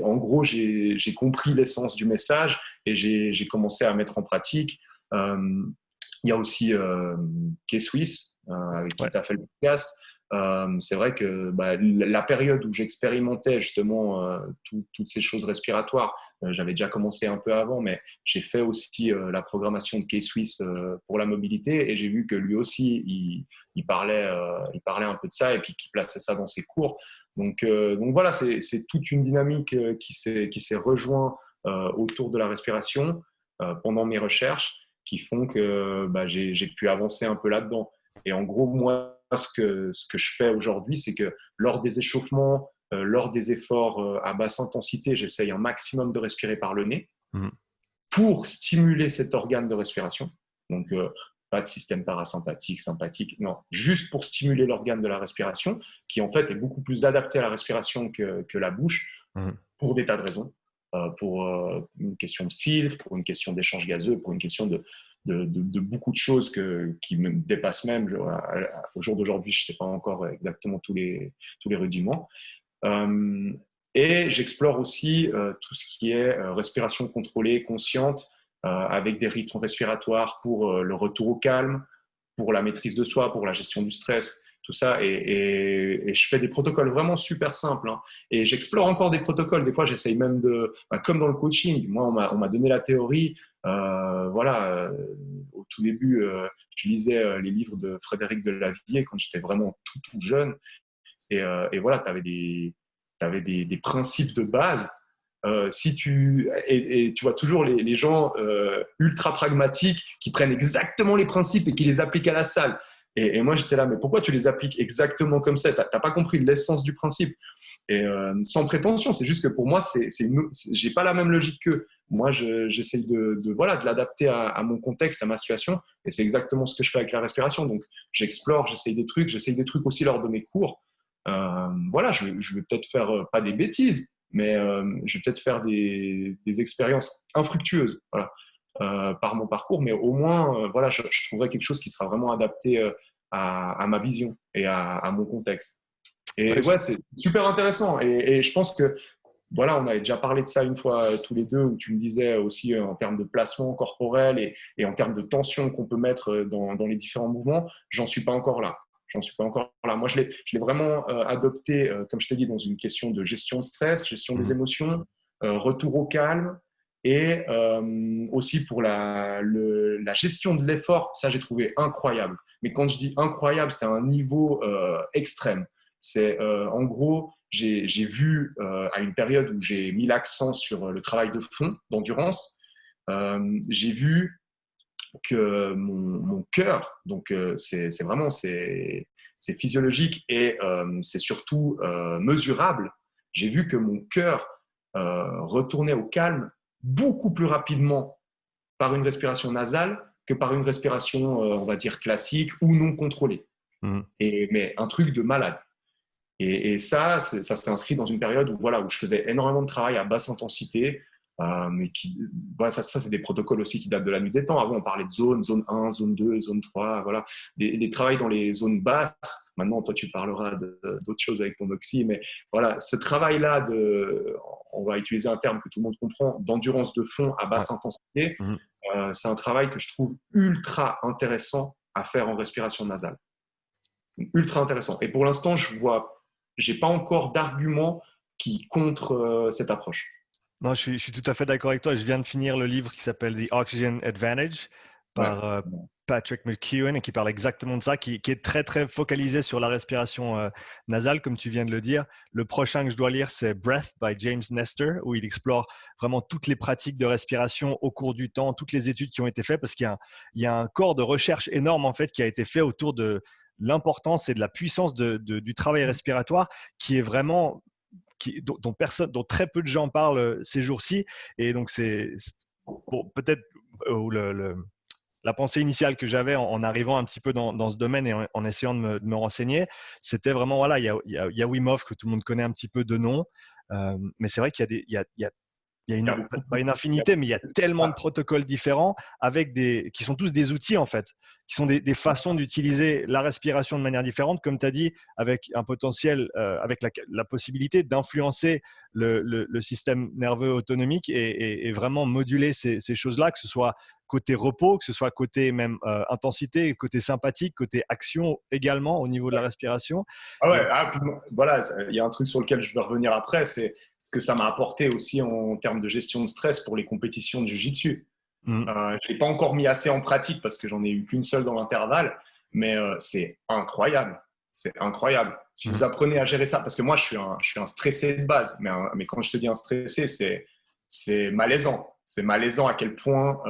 en gros, j'ai compris l'essence du message et j'ai commencé à mettre en pratique. Il y a aussi K-Swiss, avec qui Ouais. tu as fait le podcast. C'est vrai que la période où j'expérimentais justement toutes ces choses respiratoires, j'avais déjà commencé un peu avant, mais j'ai fait aussi la programmation de K-Swiss pour la mobilité et j'ai vu que lui aussi, il parlait un peu de ça et puis qu'il plaçait ça dans ses cours. Donc voilà, c'est toute une dynamique qui s'est rejoint autour de la respiration pendant mes recherches qui font que j'ai pu avancer un peu là-dedans. Et en gros, moi, ce que je fais aujourd'hui, c'est que lors des échauffements, lors des efforts à basse intensité, j'essaye un maximum de respirer par le nez Mmh. pour stimuler cet organe de respiration. Donc, pas de système parasympathique, sympathique, non, juste pour stimuler l'organe de la respiration, qui en fait est beaucoup plus adapté à la respiration que la bouche, Mmh. pour des tas de raisons. Pour une question de filtre, pour une question d'échange gazeux, pour une question de beaucoup de choses qui me dépassent même. Au jour d'aujourd'hui, je ne sais pas encore exactement tous les rudiments. Et j'explore aussi tout ce qui est respiration contrôlée, consciente, avec des rythmes respiratoires pour le retour au calme, pour la maîtrise de soi, pour la gestion du stress. tout ça. Et je fais des protocoles vraiment super simples. Hein. Et j'explore encore des protocoles. Des fois, j'essaye même comme dans le coaching. Moi, on m'a donné la théorie. Au tout début, je lisais les livres de Frédéric Delavier quand j'étais vraiment tout jeune. Et voilà, tu avais des principes de base. Et tu vois toujours les gens ultra pragmatiques qui prennent exactement les principes et qui les appliquent à la salle. Et moi, j'étais là, mais pourquoi tu les appliques exactement comme ça? T'as pas compris l'essence du principe. Et sans prétention, c'est juste que pour moi, j'ai pas la même logique qu'eux. Moi, j'essaye de l'adapter à mon contexte, à ma situation. Et c'est exactement ce que je fais avec la respiration. Donc, j'explore, j'essaye des trucs aussi lors de mes cours. Je vais peut-être faire pas des bêtises, mais je vais peut-être faire des expériences infructueuses, voilà, par mon parcours, mais au moins, je trouverai quelque chose qui sera vraiment adapté à ma vision et à mon contexte. Et ouais, c'est super intéressant. Et je pense que, voilà, on avait déjà parlé de ça une fois tous les deux, où tu me disais aussi en termes de placement corporel et en termes de tension qu'on peut mettre dans les différents mouvements, j'en suis pas encore là. J'en suis pas encore là. Moi, je l'ai vraiment adopté, comme je t'ai dit, dans une question de gestion de stress, gestion des émotions, retour au calme et aussi pour la gestion de l'effort. Ça, j'ai trouvé incroyable. Mais quand je dis incroyable, c'est un niveau extrême. C'est en gros, j'ai vu à une période où j'ai mis l'accent sur le travail de fond, d'endurance, j'ai vu que mon cœur, donc c'est vraiment c'est physiologique et c'est surtout mesurable. J'ai vu que mon cœur retournait au calme beaucoup plus rapidement par une respiration nasale que par une respiration, on va dire, classique ou non contrôlée. Mais un truc de malade. Et ça s'est inscrit dans une période où je faisais énormément de travail à basse intensité, mais ça c'est des protocoles aussi qui datent de la nuit des temps. Avant, on parlait de zone 1, zone 2, zone 3, voilà, des travails dans les zones basses. Maintenant, toi, tu parleras d'autres choses avec ton oxy, mais voilà, ce travail-là on va utiliser un terme que tout le monde comprend, d'endurance de fond à basse intensité, c'est un travail que je trouve ultra intéressant à faire en respiration nasale. Ultra intéressant. Et pour l'instant, j'ai pas encore d'argument qui contre cette approche. Non, je suis tout à fait d'accord avec toi. Je viens de finir le livre qui s'appelle The Oxygen Advantage par Patrick McKeown et qui parle exactement de ça, qui est très, très focalisé sur la respiration nasale, comme tu viens de le dire. Le prochain que je dois lire, c'est Breath by James Nestor, où il explore vraiment toutes les pratiques de respiration au cours du temps, toutes les études qui ont été faites, parce qu'il y a un corps de recherche énorme en fait qui a été fait autour de l'importance et de la puissance du travail respiratoire qui est vraiment dont très peu de gens parlent ces jours-ci. Et donc, peut-être la pensée initiale que j'avais en arrivant un petit peu dans ce domaine et en essayant de me renseigner, c'était vraiment, voilà, il y a Wim Hof que tout le monde connaît un petit peu de nom, mais c'est vrai qu'il y a pas une infinité, mais il y a tellement de protocoles différents qui sont tous des outils en fait, qui sont des façons d'utiliser la respiration de manière différente, comme tu as dit, avec un potentiel, avec la possibilité d'influencer le système nerveux autonomique et vraiment moduler ces choses-là, que ce soit côté repos, que ce soit côté même intensité, côté sympathique, côté action également au niveau de la respiration. Voilà, il y a un truc sur lequel je veux revenir après, c'est ce que ça m'a apporté aussi en termes de gestion de stress pour les compétitions de jiu-jitsu. Je ne l'ai pas encore mis assez en pratique parce que j'en ai eu qu'une seule dans l'intervalle, mais c'est incroyable. C'est incroyable. Si vous apprenez à gérer ça, parce que moi, je suis un stressé de base, mais quand je te dis un stressé, c'est malaisant. C'est malaisant à quel point…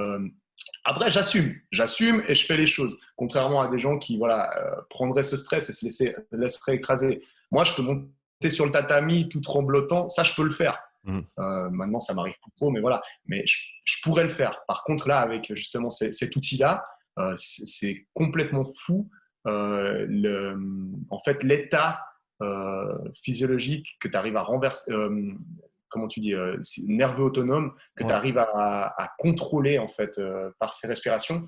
Après, j'assume et je fais les choses. Contrairement à des gens qui prendraient ce stress et se laisseraient écraser. Moi, je peux monter sur le tatami tout tremblotant, ça je peux le faire. Maintenant ça m'arrive plus trop, mais voilà, mais je pourrais le faire. Par contre là, avec justement cet outil-là, c'est complètement fou en fait l'état physiologique que tu arrives à renverser, comment tu dis, nerveux autonome, que tu arrives à contrôler en fait par ces respirations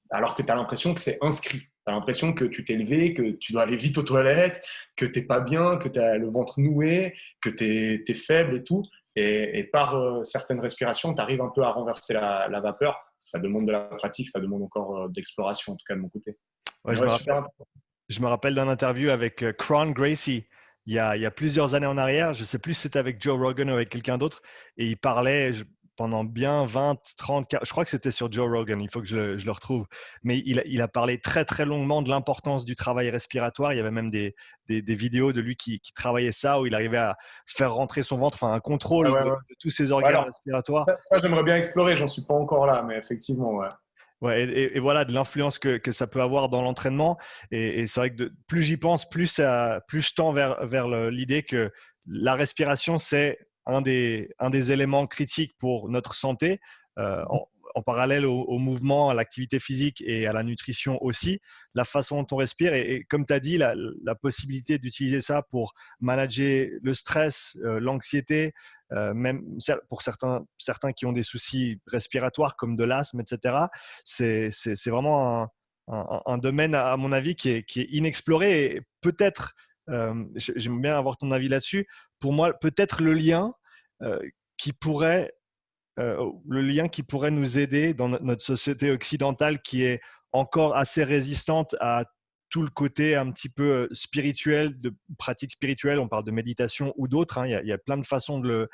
alors que tu as l'impression que c'est inscrit. Tu as l'impression que tu t'es levé, que tu dois aller vite aux toilettes, que tu n'es pas bien, que tu as le ventre noué, que tu es faible et tout. Et par certaines respirations, tu arrives un peu à renverser la vapeur. Ça demande de la pratique, ça demande encore d'exploration, en tout cas de mon côté. Ouais, super. je me rappelle d'un interview avec Cron Gracie il y a plusieurs années en arrière. Je ne sais plus si c'était avec Joe Rogan ou avec quelqu'un d'autre. Et il parlait pendant bien 20, 30, 40, je crois que c'était sur Joe Rogan, il faut que je le retrouve. Mais il a parlé très, très longuement de l'importance du travail respiratoire. Il y avait même des vidéos de lui qui travaillait ça, où il arrivait à faire rentrer son ventre, enfin un Ouais, contrôle ouais, ouais. de tous ses Ouais, organes alors, respiratoires. ça j'aimerais bien explorer. J'en suis pas encore là, mais effectivement, ouais. Ouais, et voilà, de l'influence que ça peut avoir dans l'entraînement. Et c'est vrai que plus j'y pense, plus je tends vers l'idée que la respiration, c'est un des éléments critiques pour notre santé, en parallèle au mouvement, à l'activité physique et à la nutrition aussi. La façon dont on respire, et comme tu as dit, la possibilité d'utiliser ça pour manager le stress, l'anxiété, même pour certains qui ont des soucis respiratoires comme de l'asthme, etc. C'est vraiment un domaine, à mon avis, qui est inexploré. Et peut-être, j'aime bien avoir ton avis là-dessus, pour moi, peut-être euh, qui pourrait, le lien qui pourrait nous aider dans notre société occidentale qui est encore assez résistante à tout le côté un petit peu spirituel, de pratique spirituelle, on parle de méditation ou d'autres, hein, il y a plein de façons de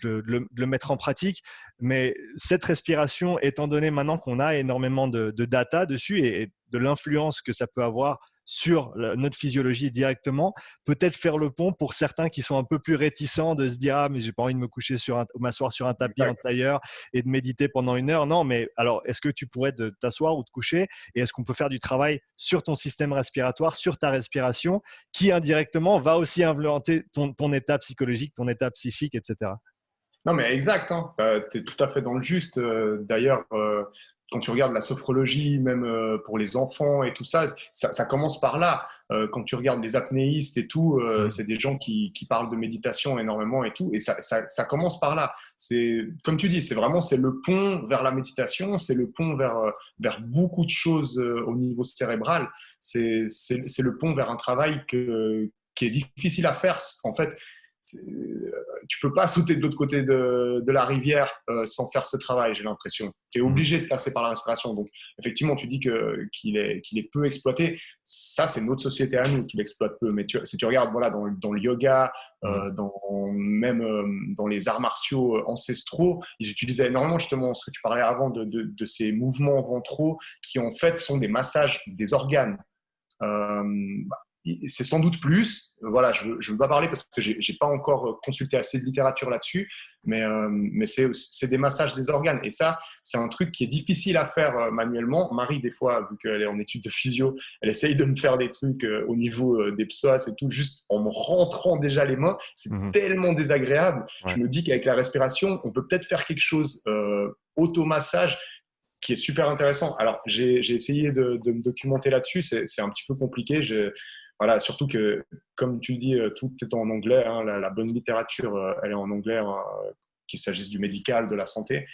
le mettre en pratique. Mais cette respiration, étant donné maintenant qu'on a énormément de data dessus et de l'influence que ça peut avoir sur notre physiologie directement, peut-être faire le pont pour certains qui sont un peu plus réticents de se dire ah mais j'ai pas envie de me coucher m'asseoir sur un tapis en Exact. tailleur et de méditer pendant 1 heure. Non, mais alors est-ce que tu pourrais t'asseoir ou te coucher et est-ce qu'on peut faire du travail sur ton système respiratoire, sur ta respiration, qui indirectement va aussi influencer ton état psychologique, ton état psychique, etc. Non, mais exact, hein. Tu es tout à fait dans le juste. D'ailleurs, quand tu regardes la sophrologie, même pour les enfants et tout ça, ça commence par là. Quand tu regardes les apnéistes et tout, c'est des gens qui parlent de méditation énormément et tout. Et ça commence par là. C'est, comme tu dis, c'est le pont vers la méditation, c'est le pont vers beaucoup de choses au niveau cérébral. C'est le pont vers un travail qui est difficile à faire. En fait, tu peux pas sauter de l'autre côté de la rivière sans faire ce travail, j'ai l'impression. Tu es obligé de passer par la respiration. Donc, effectivement, tu dis qu'il est peu exploité. Ça, c'est notre société à nous qui l'exploite peu. Mais si tu regardes voilà, dans le yoga, même dans les arts martiaux ancestraux, ils utilisaient énormément justement ce que tu parlais avant de ces mouvements ventraux qui, en fait, sont des massages des organes. Euh, c'est sans doute plus. Voilà, je ne veux pas parler parce que j'ai pas encore consulté assez de littérature là-dessus, mais c'est des massages des organes. Et ça, c'est un truc qui est difficile à faire manuellement. Marie, des fois, vu qu'elle est en études de physio, elle essaye de me faire des trucs au niveau des psoas et tout, juste en me rentrant déjà les mains. C'est tellement désagréable. Ouais. Je me dis qu'avec la respiration, on peut peut-être faire quelque chose automassage qui est super intéressant. Alors, j'ai essayé de me documenter là-dessus. C'est un petit peu compliqué. Voilà, surtout que, comme tu le dis, tout est en anglais. Hein, la bonne littérature, elle est en anglais, hein, qu'il s'agisse du médical, de la santé.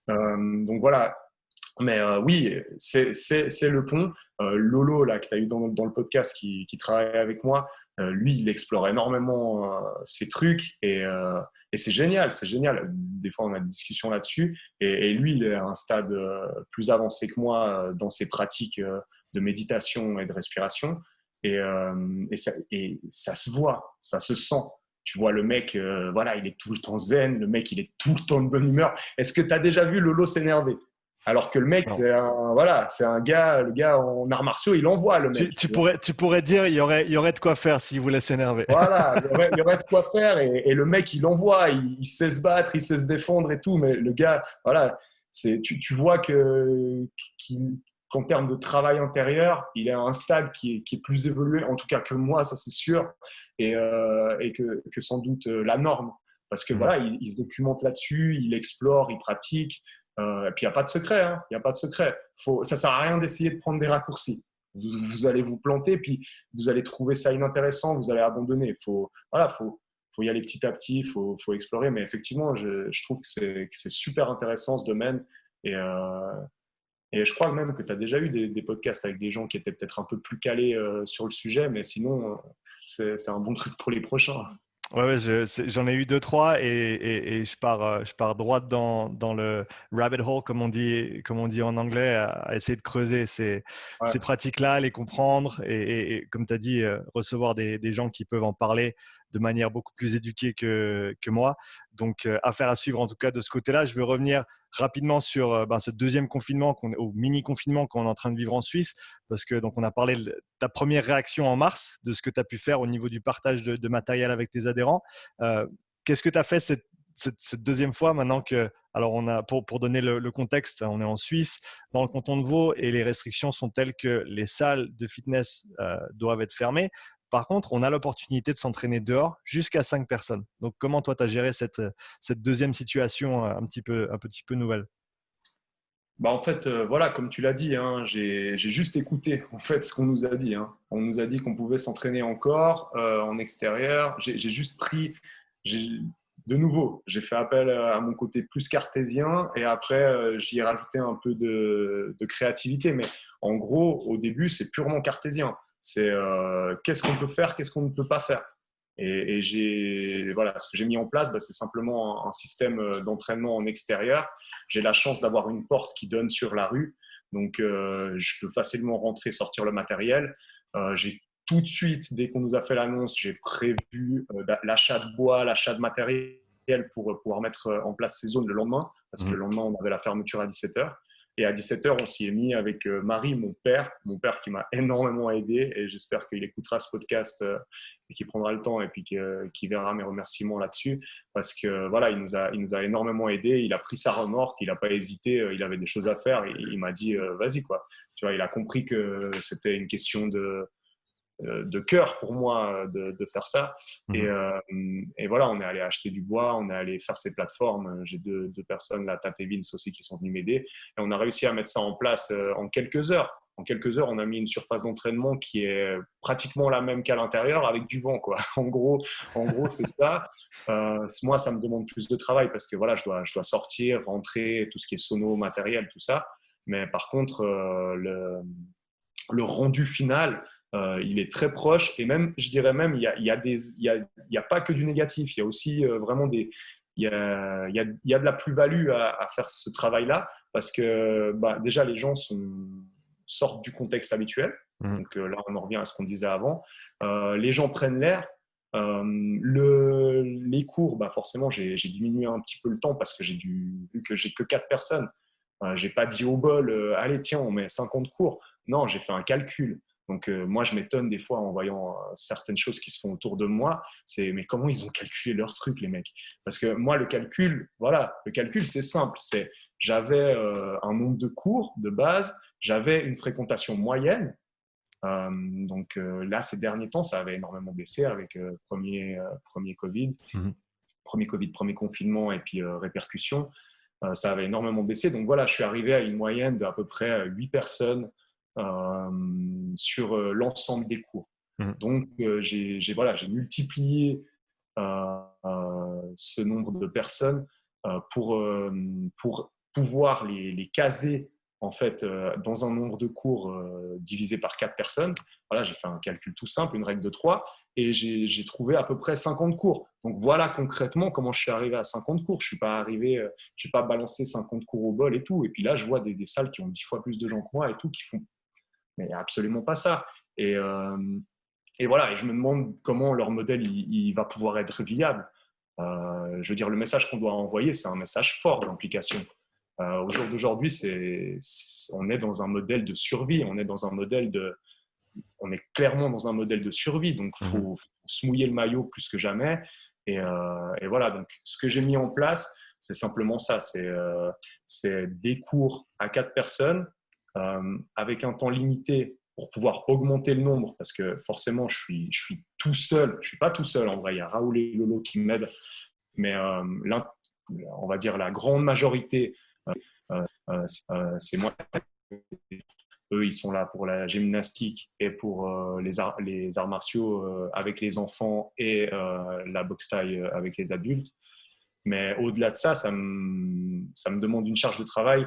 Donc voilà. Mais oui, c'est le pont. Lolo, là, que tu as eu dans le podcast, qui travaille avec moi, lui, il explore énormément ces trucs et c'est génial, c'est génial. Des fois, on a des discussions là-dessus et lui, il est à un stade plus avancé que moi dans ses pratiques de méditation et de respiration et ça se voit, ça se sent. Tu vois, le mec, voilà, il est tout le temps zen, le mec, il est tout le temps de bonne humeur. Est-ce que tu as déjà vu Lolo s'énerver? Alors que le mec, Non. c'est un gars, le gars en arts martiaux, il envoie le mec. Tu pourrais dire il y aurait de quoi faire s'il voulait s'énerver. Voilà, il y aurait de quoi faire et le mec, il envoie, il sait se battre, il sait se défendre et tout, mais le gars, voilà, tu vois qu'en termes de travail intérieur, il est à un stade qui est plus évolué, en tout cas que moi, ça c'est sûr, et que sans doute la norme. Parce que voilà, il se documente là-dessus, il explore, il pratique. Et puis il n'y a pas de secret, hein, il n'y a pas de secret. Ça ne sert à rien d'essayer de prendre des raccourcis. Vous allez vous planter, puis vous allez trouver ça inintéressant, vous allez abandonner. Voilà, faut y aller petit à petit, faut explorer. Mais effectivement, je trouve que c'est super intéressant ce domaine. Et je crois même que tu as déjà eu des podcasts avec des gens qui étaient peut-être un peu plus calés sur le sujet, mais sinon, c'est un bon truc pour les prochains. Ouais, j'en ai eu deux, trois et je pars droit dans le rabbit hole, comme on dit en anglais, à essayer de creuser Ouais. ces pratiques-là, les comprendre et comme tu as dit, recevoir des gens qui peuvent en parler de manière beaucoup plus éduquée que moi. Donc, affaire à suivre en tout cas de ce côté-là. Je veux revenir rapidement sur ce deuxième confinement, au mini-confinement qu'on est en train de vivre en Suisse, parce que donc on a parlé de ta première réaction en mars, de ce que tu as pu faire au niveau du partage de matériel avec tes adhérents. Euh, Qu'est-ce que tu as fait cette deuxième fois maintenant que, alors on a, pour donner le contexte, on est en Suisse, dans le canton de Vaud, et les restrictions sont telles que les salles de fitness doivent être fermées. Par contre, on a l'opportunité de s'entraîner dehors jusqu'à 5 personnes. Donc, comment toi, tu as géré cette deuxième situation un petit peu nouvelle? Bah en fait, voilà, comme tu l'as dit, hein, j'ai juste écouté en fait ce qu'on nous a dit, hein. On nous a dit qu'on pouvait s'entraîner encore en extérieur. J'ai juste pris, j'ai- de nouveau, j'ai fait appel à mon côté plus cartésien et après j'y ai rajouté un peu de créativité. Mais en gros, au début, c'est purement cartésien. C'est qu'est-ce qu'on peut faire, qu'est-ce qu'on ne peut pas faire. Voilà, ce que j'ai mis en place, bah, c'est simplement un système d'entraînement en extérieur. J'ai la chance d'avoir une porte qui donne sur la rue, donc je peux facilement rentrer, sortir le matériel. J'ai tout de suite, dès qu'on nous a fait l'annonce, j'ai prévu l'achat de bois, l'achat de matériel pour pouvoir mettre en place ces zones le lendemain, parce que le lendemain, on avait la fermeture à 17h. Et à 17h, on s'y est mis avec Marie, mon père qui m'a énormément aidé, et j'espère qu'il écoutera ce podcast et qu'il prendra le temps et puis qu'il verra mes remerciements là-dessus, parce que voilà, il nous a énormément aidé, il a pris sa remorque, il n'a pas hésité, il avait des choses à faire, et il m'a dit vas-y quoi. Tu vois, il a compris que c'était une question de cœur pour moi de faire ça. Et, Mhm. et, voilà, on est allé acheter du bois, on est allé faire ces plateformes. J'ai deux personnes, là, Tate et Vince aussi, qui sont venus m'aider. Et on a réussi à mettre ça en place en quelques heures. En quelques heures, on a mis une surface d'entraînement qui est pratiquement la même qu'à l'intérieur avec du vent, quoi. En gros c'est ça. Moi, ça me demande plus de travail parce que voilà, je dois sortir, rentrer, tout ce qui est sono, matériel, tout ça. Mais par contre, le rendu final, il est très proche et même, je dirais même, il y a pas que du négatif, il y a aussi vraiment il y a de la plus-value à faire ce travail-là parce que bah, déjà les gens sortent du contexte habituel. Mhm. Donc là, on en revient à ce qu'on disait avant. Les gens prennent l'air. Les cours, bah forcément, j'ai diminué un petit peu le temps parce que vu que j'ai que 4 personnes, j'ai pas dit au bol, allez, tiens, on met 50 cours. Non, j'ai fait un calcul. Donc, moi, je m'étonne des fois en voyant certaines choses qui se font autour de moi. Mais comment ils ont calculé leur truc, les mecs? Parce que moi, le calcul, voilà, le calcul, c'est simple. J'avais un nombre de cours de base, j'avais une fréquentation moyenne. Donc là, ces derniers temps, ça avait énormément baissé avec premier Covid, Mhm. premier confinement et puis répercussions. Ça avait énormément baissé. Donc voilà, je suis arrivé à une moyenne d'à peu près 8 personnes euh, sur l'ensemble des cours. Mhm. Donc j'ai multiplié ce nombre de personnes pour pouvoir les caser en fait dans un nombre de cours divisé par 4 personnes. Voilà, j'ai fait un calcul tout simple, une règle de 3, et j'ai trouvé à peu près 50 cours. Donc voilà concrètement comment je suis arrivé à 50 cours. Je suis pas arrivé, j'ai pas balancé 50 cours au bol et tout. Et puis là, je vois des salles qui ont 10 fois plus de gens que moi et tout, qui font mais absolument pas ça. Et, euh, et voilà, et je me demande comment leur modèle il va pouvoir être viable. Je veux dire, le message qu'on doit envoyer, c'est un message fort d'implication. Au jour d'aujourd'hui, on est dans un modèle de survie, on est clairement dans un modèle de survie, donc Mhm. faut se mouiller le maillot plus que jamais. Et voilà, donc ce que j'ai mis en place, c'est simplement ça, c'est des cours à 4 personnes avec un temps limité pour pouvoir augmenter le nombre, parce que forcément, je suis tout seul. Je suis pas tout seul en vrai. Il y a Raoul et Lolo qui m'aident, mais on va dire la grande majorité, c'est moi. Eux, ils sont là pour la gymnastique et pour les arts martiaux avec les enfants et la boxe thaï avec les adultes. Mais au-delà de ça, ça me demande une charge de travail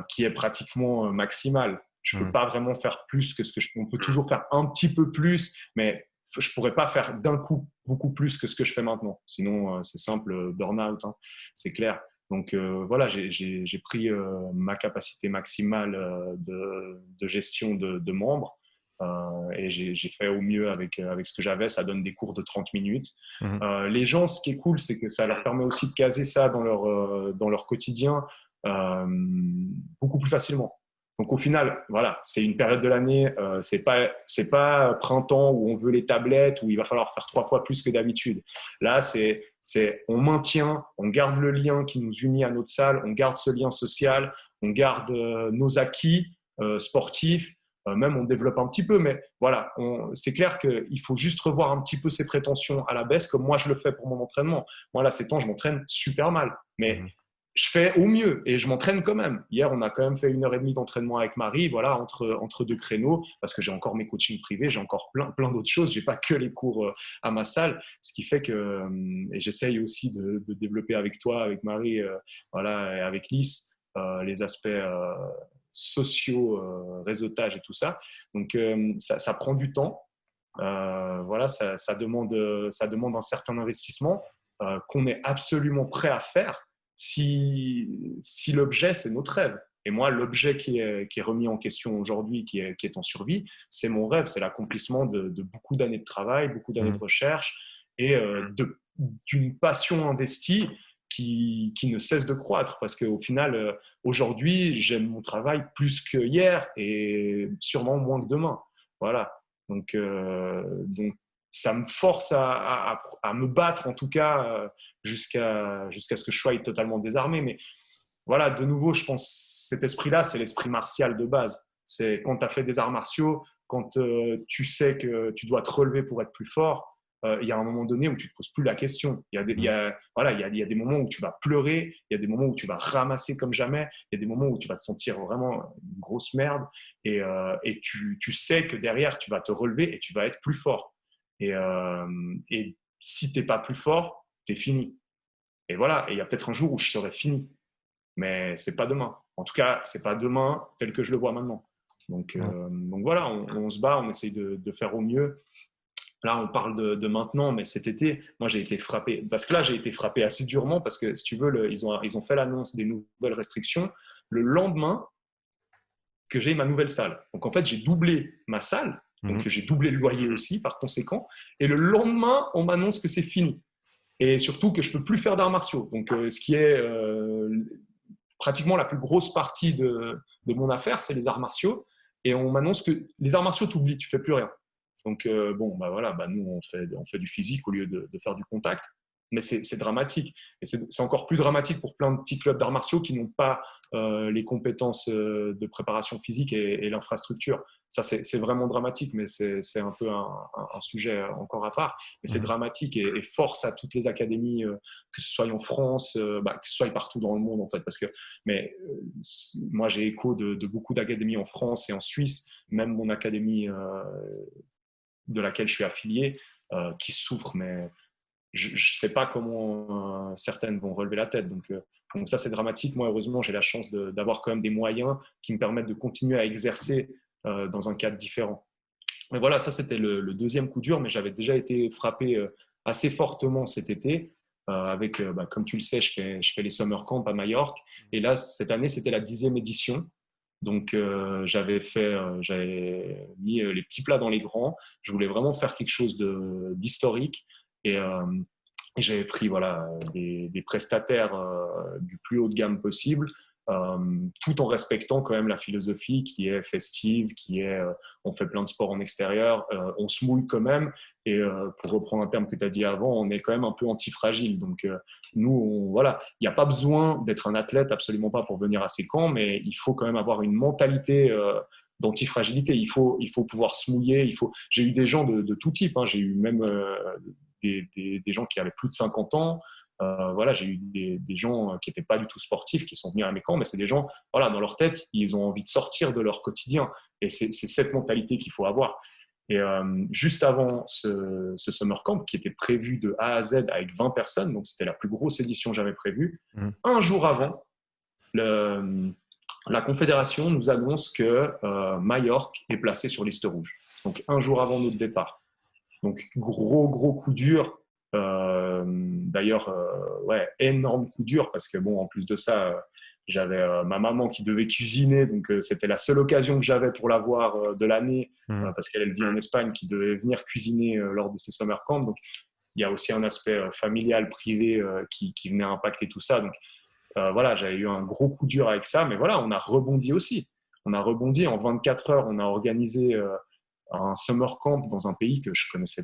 qui est pratiquement maximale. Je ne peux Mhm. pas vraiment faire plus que ce que on peut toujours faire un petit peu plus, mais je pourrais pas faire d'un coup beaucoup plus que ce que je fais maintenant. Sinon, c'est simple, burn-out, hein, c'est clair. Donc voilà, j'ai pris ma capacité maximale de gestion de membres et j'ai fait au mieux avec ce que j'avais. Ça donne des cours de 30 minutes. Les gens, ce qui est cool, c'est que ça leur permet aussi de caser ça dans leur quotidien beaucoup plus facilement. Donc au final, voilà, c'est une période de l'année, c'est pas printemps où on veut les tablettes, où il va falloir faire 3 fois plus que d'habitude. Là, on maintient, on garde le lien qui nous unit à notre salle, on garde ce lien social, on garde nos acquis sportifs, même on développe un petit peu, mais voilà, c'est clair qu'il faut juste revoir un petit peu ses prétentions à la baisse, comme moi je le fais pour mon entraînement. Moi là, ces temps, je m'entraîne super mal, mais je fais au mieux et je m'entraîne quand même. Hier, on a quand même fait 1h30 d'entraînement avec Marie, voilà, entre deux créneaux, parce que j'ai encore mes coachings privés, j'ai encore plein d'autres choses. J'ai pas que les cours à ma salle, ce qui fait que et j'essaye aussi de développer avec toi, avec Marie, voilà, et avec Lys, les aspects sociaux, réseautage et tout ça. Donc ça prend du temps. Voilà, ça demande un certain investissement qu'on est absolument prêt à faire si l'objet, c'est notre rêve. Et moi, l'objet qui est remis en question aujourd'hui, qui est en survie, c'est mon rêve, c'est l'accomplissement de beaucoup d'années de travail, beaucoup d'années de recherche et d'une passion investie qui ne cesse de croître. Parce qu'au final, aujourd'hui, j'aime mon travail plus que hier et sûrement moins que demain. Voilà. Donc ça me force à me battre, en tout cas, jusqu'à ce que je sois totalement désarmé. Mais voilà, de nouveau, je pense cet esprit-là, c'est l'esprit martial de base. C'est quand tu as fait des arts martiaux, quand tu sais que tu dois te relever pour être plus fort, il y a un moment donné où tu ne te poses plus la question. Il y a des moments où tu vas pleurer, il y a des moments où tu vas ramasser comme jamais, il y a des moments où tu vas te sentir vraiment une grosse merde et tu sais que derrière, tu vas te relever et tu vas être plus fort. Et si tu n'es pas plus fort, tu es fini. Et voilà, et il y a peut-être un jour où je serai fini, mais ce n'est pas demain. En tout cas, ce n'est pas demain tel que je le vois maintenant. Donc voilà, on se bat, on essaye de faire au mieux. Là, on parle de maintenant, mais cet été, moi, j'ai été frappé. Parce que là, j'ai été frappé assez durement parce que, si tu veux, ils ont fait l'annonce des nouvelles restrictions le lendemain que j'ai ma nouvelle salle. Donc, en fait, j'ai doublé ma salle. Donc, j'ai doublé le loyer aussi, par conséquent. Et le lendemain, on m'annonce que c'est fini. Et surtout que je ne peux plus faire d'arts martiaux. Donc, ce qui est pratiquement la plus grosse partie de mon affaire, c'est les arts martiaux. Et on m'annonce que les arts martiaux, t'oublies, tu ne fais plus rien. Donc, voilà, nous, on fait du physique au lieu de faire du contact. Mais c'est dramatique. Et c'est encore plus dramatique pour plein de petits clubs d'arts martiaux qui n'ont pas les compétences de préparation physique et l'infrastructure. Ça, c'est vraiment dramatique, mais c'est un peu un sujet encore à part. Mais c'est dramatique et force à toutes les académies, que ce soit en France, que ce soit partout dans le monde, en fait. Moi, j'ai écho de beaucoup d'académies en France et en Suisse, même mon académie de laquelle je suis affilié, qui souffre, mais je ne sais pas comment certaines vont relever la tête. Donc ça, c'est dramatique. Moi, heureusement, j'ai la chance d'avoir quand même des moyens qui me permettent de continuer à exercer dans un cadre différent. Mais voilà, ça, c'était le deuxième coup dur, mais j'avais déjà été frappé assez fortement cet été. Avec, comme tu le sais, je fais les summer camps à Majorque. Et là, cette année, c'était la 10e édition. Donc, j'avais mis les petits plats dans les grands. Je voulais vraiment faire quelque chose d'historique. Et j'avais pris des prestataires du plus haut de gamme possible, tout en respectant quand même la philosophie qui est festive, on fait plein de sports en extérieur, on se mouille quand même. Et pour reprendre un terme que tu as dit avant, on est quand même un peu antifragile. Donc nous, il n'y a pas besoin d'être un athlète, absolument pas, pour venir à ces camps, mais il faut quand même avoir une mentalité d'antifragilité. Il faut pouvoir se mouiller. J'ai eu des gens de tout type. J'ai eu même des gens qui avaient plus de 50 ans. J'ai eu des gens qui n'étaient pas du tout sportifs qui sont venus à mes camps, mais c'est des gens, dans leur tête, ils ont envie de sortir de leur quotidien. Et c'est cette mentalité qu'il faut avoir. Et juste avant ce summer camp, qui était prévu de A à Z avec 20 personnes, donc c'était la plus grosse édition que j'avais prévue, un jour avant, la Confédération nous annonce que Majorque est placé sur liste rouge. Donc un jour avant notre départ. Donc, gros coup dur. D'ailleurs, énorme coup dur parce que, bon, en plus de ça, j'avais ma maman qui devait cuisiner. Donc, c'était la seule occasion que j'avais pour la voir de l'année parce qu'elle vit en Espagne, qui devait venir cuisiner lors de ses summer camps. Donc, il y a aussi un aspect familial, privé qui venait impacter tout ça. Donc, j'avais eu un gros coup dur avec ça. Mais voilà, on a rebondi aussi. On a rebondi en 24 heures. On a organisé un summer camp dans un pays que je connaissais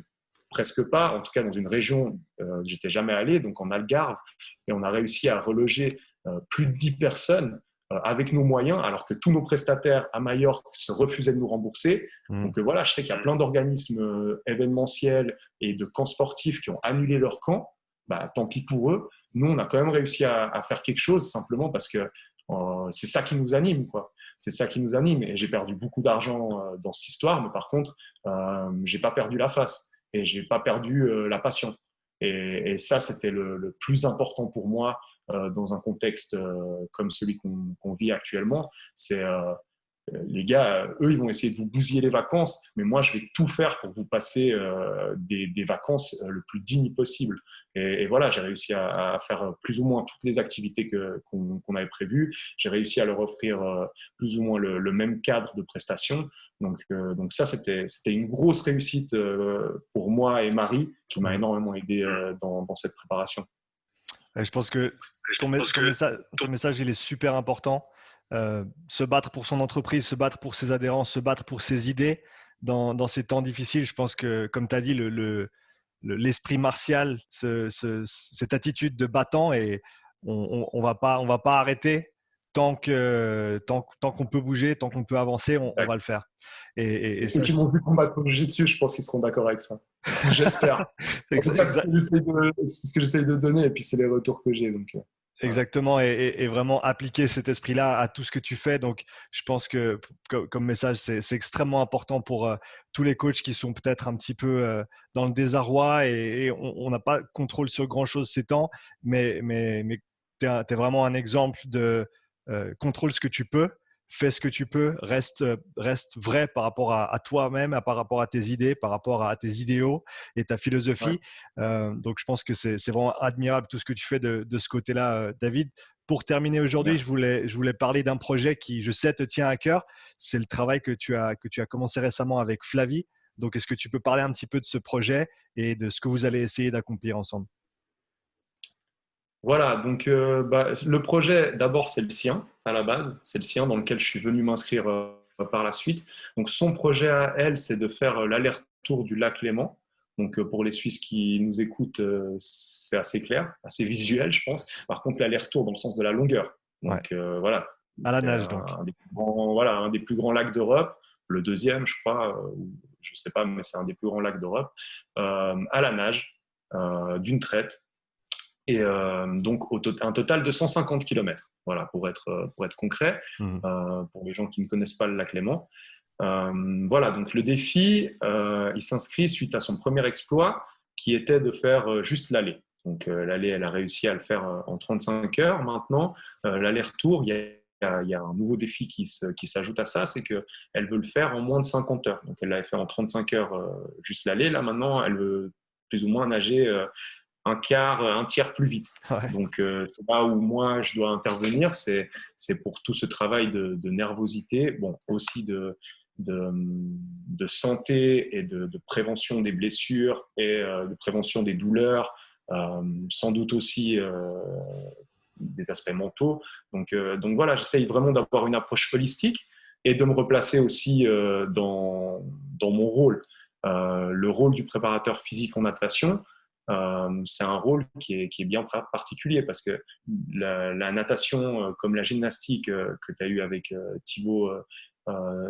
presque pas, en tout cas dans une région que j'étais jamais allé, donc en Algarve, et on a réussi à reloger plus de 10 personnes avec nos moyens, alors que tous nos prestataires à Majorque se refusaient de nous rembourser. Donc voilà, je sais qu'il y a plein d'organismes événementiels et de camps sportifs qui ont annulé leur camp. Bah, tant pis pour eux. Nous, on a quand même réussi à faire quelque chose, simplement parce que c'est ça qui nous anime, quoi. C'est ça qui nous anime. Et j'ai perdu beaucoup d'argent dans cette histoire, mais par contre, j'ai pas perdu la face et j'ai pas perdu la passion. Et ça, c'était le plus important pour moi dans un contexte comme celui qu'on vit actuellement. C'est les gars, eux, ils vont essayer de vous bousiller les vacances, mais moi, je vais tout faire pour vous passer des vacances le plus dignes possible. Et voilà, j'ai réussi à faire plus ou moins toutes les activités qu'on avait prévues. J'ai réussi à leur offrir plus ou moins le même cadre de prestation. Donc ça, c'était une grosse réussite pour moi et Marie, qui m'a énormément aidé dans cette préparation. Je pense que ton message, il est super important. Se battre pour son entreprise, se battre pour ses adhérents, se battre pour ses idées dans ces temps difficiles. Je pense que, comme tu as dit, l'esprit martial, cette attitude de battant, et on va pas arrêter tant qu'on peut bouger, tant qu'on peut avancer, on va le faire. Et ceux qui m'ont vu combattre au jiu-jitsu, je pense qu'ils seront d'accord avec ça. J'espère. C'est ce que j'essaie de donner, et puis c'est les retours que j'ai. Donc, exactement, et vraiment appliquer cet esprit-là à tout ce que tu fais. Donc, je pense que comme message, c'est extrêmement important pour tous les coachs qui sont peut-être un petit peu dans le désarroi, et on n'a pas contrôle sur grand-chose ces temps, mais tu es vraiment un exemple de contrôle ce que tu peux, fais ce que tu peux, reste vrai par rapport à toi-même, par rapport à tes idées, par rapport à tes idéaux et ta philosophie. Donc, je pense que c'est vraiment admirable tout ce que tu fais de ce côté-là, David. Pour terminer aujourd'hui, je voulais parler d'un projet qui, je sais, te tient à cœur. C'est le travail que tu as commencé récemment avec Flavie. Donc, est-ce que tu peux parler un petit peu de ce projet et de ce que vous allez essayer d'accomplir ensemble? Voilà, donc le projet, d'abord, c'est le sien à la base. C'est le sien dans lequel je suis venu m'inscrire par la suite. Donc, son projet à elle, c'est de faire l'aller-retour du lac Léman. Donc, pour les Suisses qui nous écoutent, c'est assez clair, assez visuel, je pense. Par contre, l'aller-retour dans le sens de la longueur. Donc, voilà. À la nage, donc. Un des plus grands lacs d'Europe. Le deuxième, je crois, je ne sais pas, mais c'est un des plus grands lacs d'Europe. À la nage, d'une traite. Et donc, un total de 150 km, voilà, pour être concret, pour les gens qui ne connaissent pas le lac Léman. Voilà, donc le défi, il s'inscrit suite à son premier exploit, qui était de faire juste l'aller. Donc, l'aller, elle a réussi à le faire en 35 heures. Maintenant, l'aller-retour, il y a un nouveau défi qui s'ajoute à ça, c'est qu'elle veut le faire en moins de 50 heures. Donc, elle l'avait fait en 35 heures juste l'aller. Là, maintenant, elle veut plus ou moins nager un tiers plus vite. Ouais. Donc, c'est là où moi, je dois intervenir. C'est pour tout ce travail de nervosité, bon, aussi de santé et de prévention des blessures et de prévention des douleurs, sans doute aussi des aspects mentaux. Donc voilà, j'essaye vraiment d'avoir une approche holistique et de me replacer aussi dans mon rôle. Le rôle du préparateur physique en natation, c'est un rôle qui est bien particulier parce que la natation, comme la gymnastique que tu as eu avec Thibaut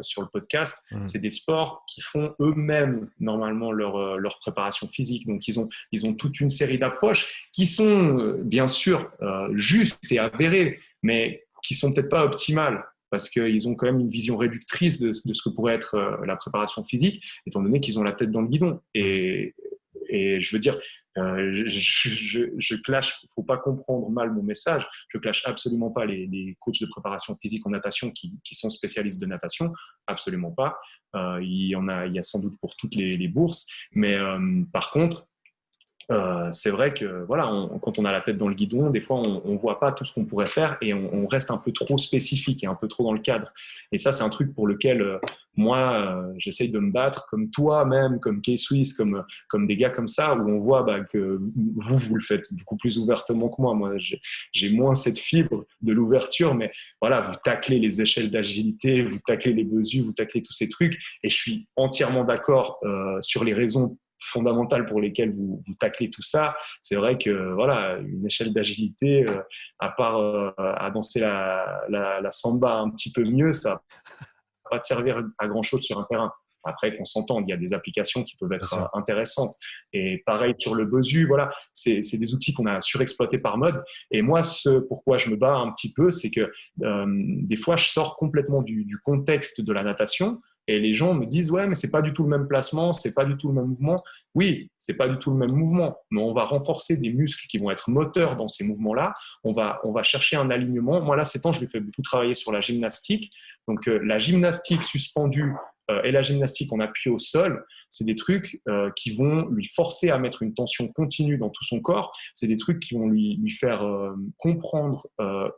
sur le podcast, c'est des sports qui font eux-mêmes normalement leur préparation physique. Donc, ils ont toute une série d'approches qui sont bien sûr justes et avérées, mais qui sont peut-être pas optimales parce qu'ils ont quand même une vision réductrice de ce que pourrait être la préparation physique, étant donné qu'ils ont la tête dans le guidon. Et et je veux dire, je clash, il ne faut pas comprendre mal mon message, je clash absolument pas les coachs de préparation physique en natation qui sont spécialistes de natation, absolument pas. Il y a sans doute pour toutes les bourses, mais par contre, c'est vrai que voilà, quand on a la tête dans le guidon, des fois on voit pas tout ce qu'on pourrait faire et on reste un peu trop spécifique et un peu trop dans le cadre. Et ça, c'est un truc pour lequel moi, j'essaye de me battre, comme toi même, comme K-Swiss, comme des gars comme ça, où on voit que vous le faites beaucoup plus ouvertement que moi. Moi, j'ai moins cette fibre de l'ouverture, mais voilà, vous taclez les échelles d'agilité, vous taclez les mesures, vous taclez tous ces trucs. Et je suis entièrement d'accord sur les raisons fondamentales pour lesquelles vous taclez tout ça. C'est vrai que voilà, une échelle d'agilité, à part à danser la samba un petit peu mieux, ça va pas te servir à grand chose sur un terrain. Après, qu'on s'entende, il y a des applications qui peuvent être intéressantes. Et pareil sur le BOSU, voilà, c'est des outils qu'on a surexploités par mode. Et moi, ce pourquoi je me bats un petit peu, c'est que des fois, je sors complètement du contexte de la natation. Et les gens me disent, ouais, mais c'est pas du tout le même placement, c'est pas du tout le même mouvement. Oui, c'est pas du tout le même mouvement, mais on va renforcer des muscles qui vont être moteurs dans ces mouvements-là. On va chercher un alignement. Moi, là, ces temps, je l'ai fait beaucoup travailler sur la gymnastique. Donc, la gymnastique suspendue et la gymnastique en appui au sol, c'est des trucs qui vont lui forcer à mettre une tension continue dans tout son corps. C'est des trucs qui vont lui faire comprendre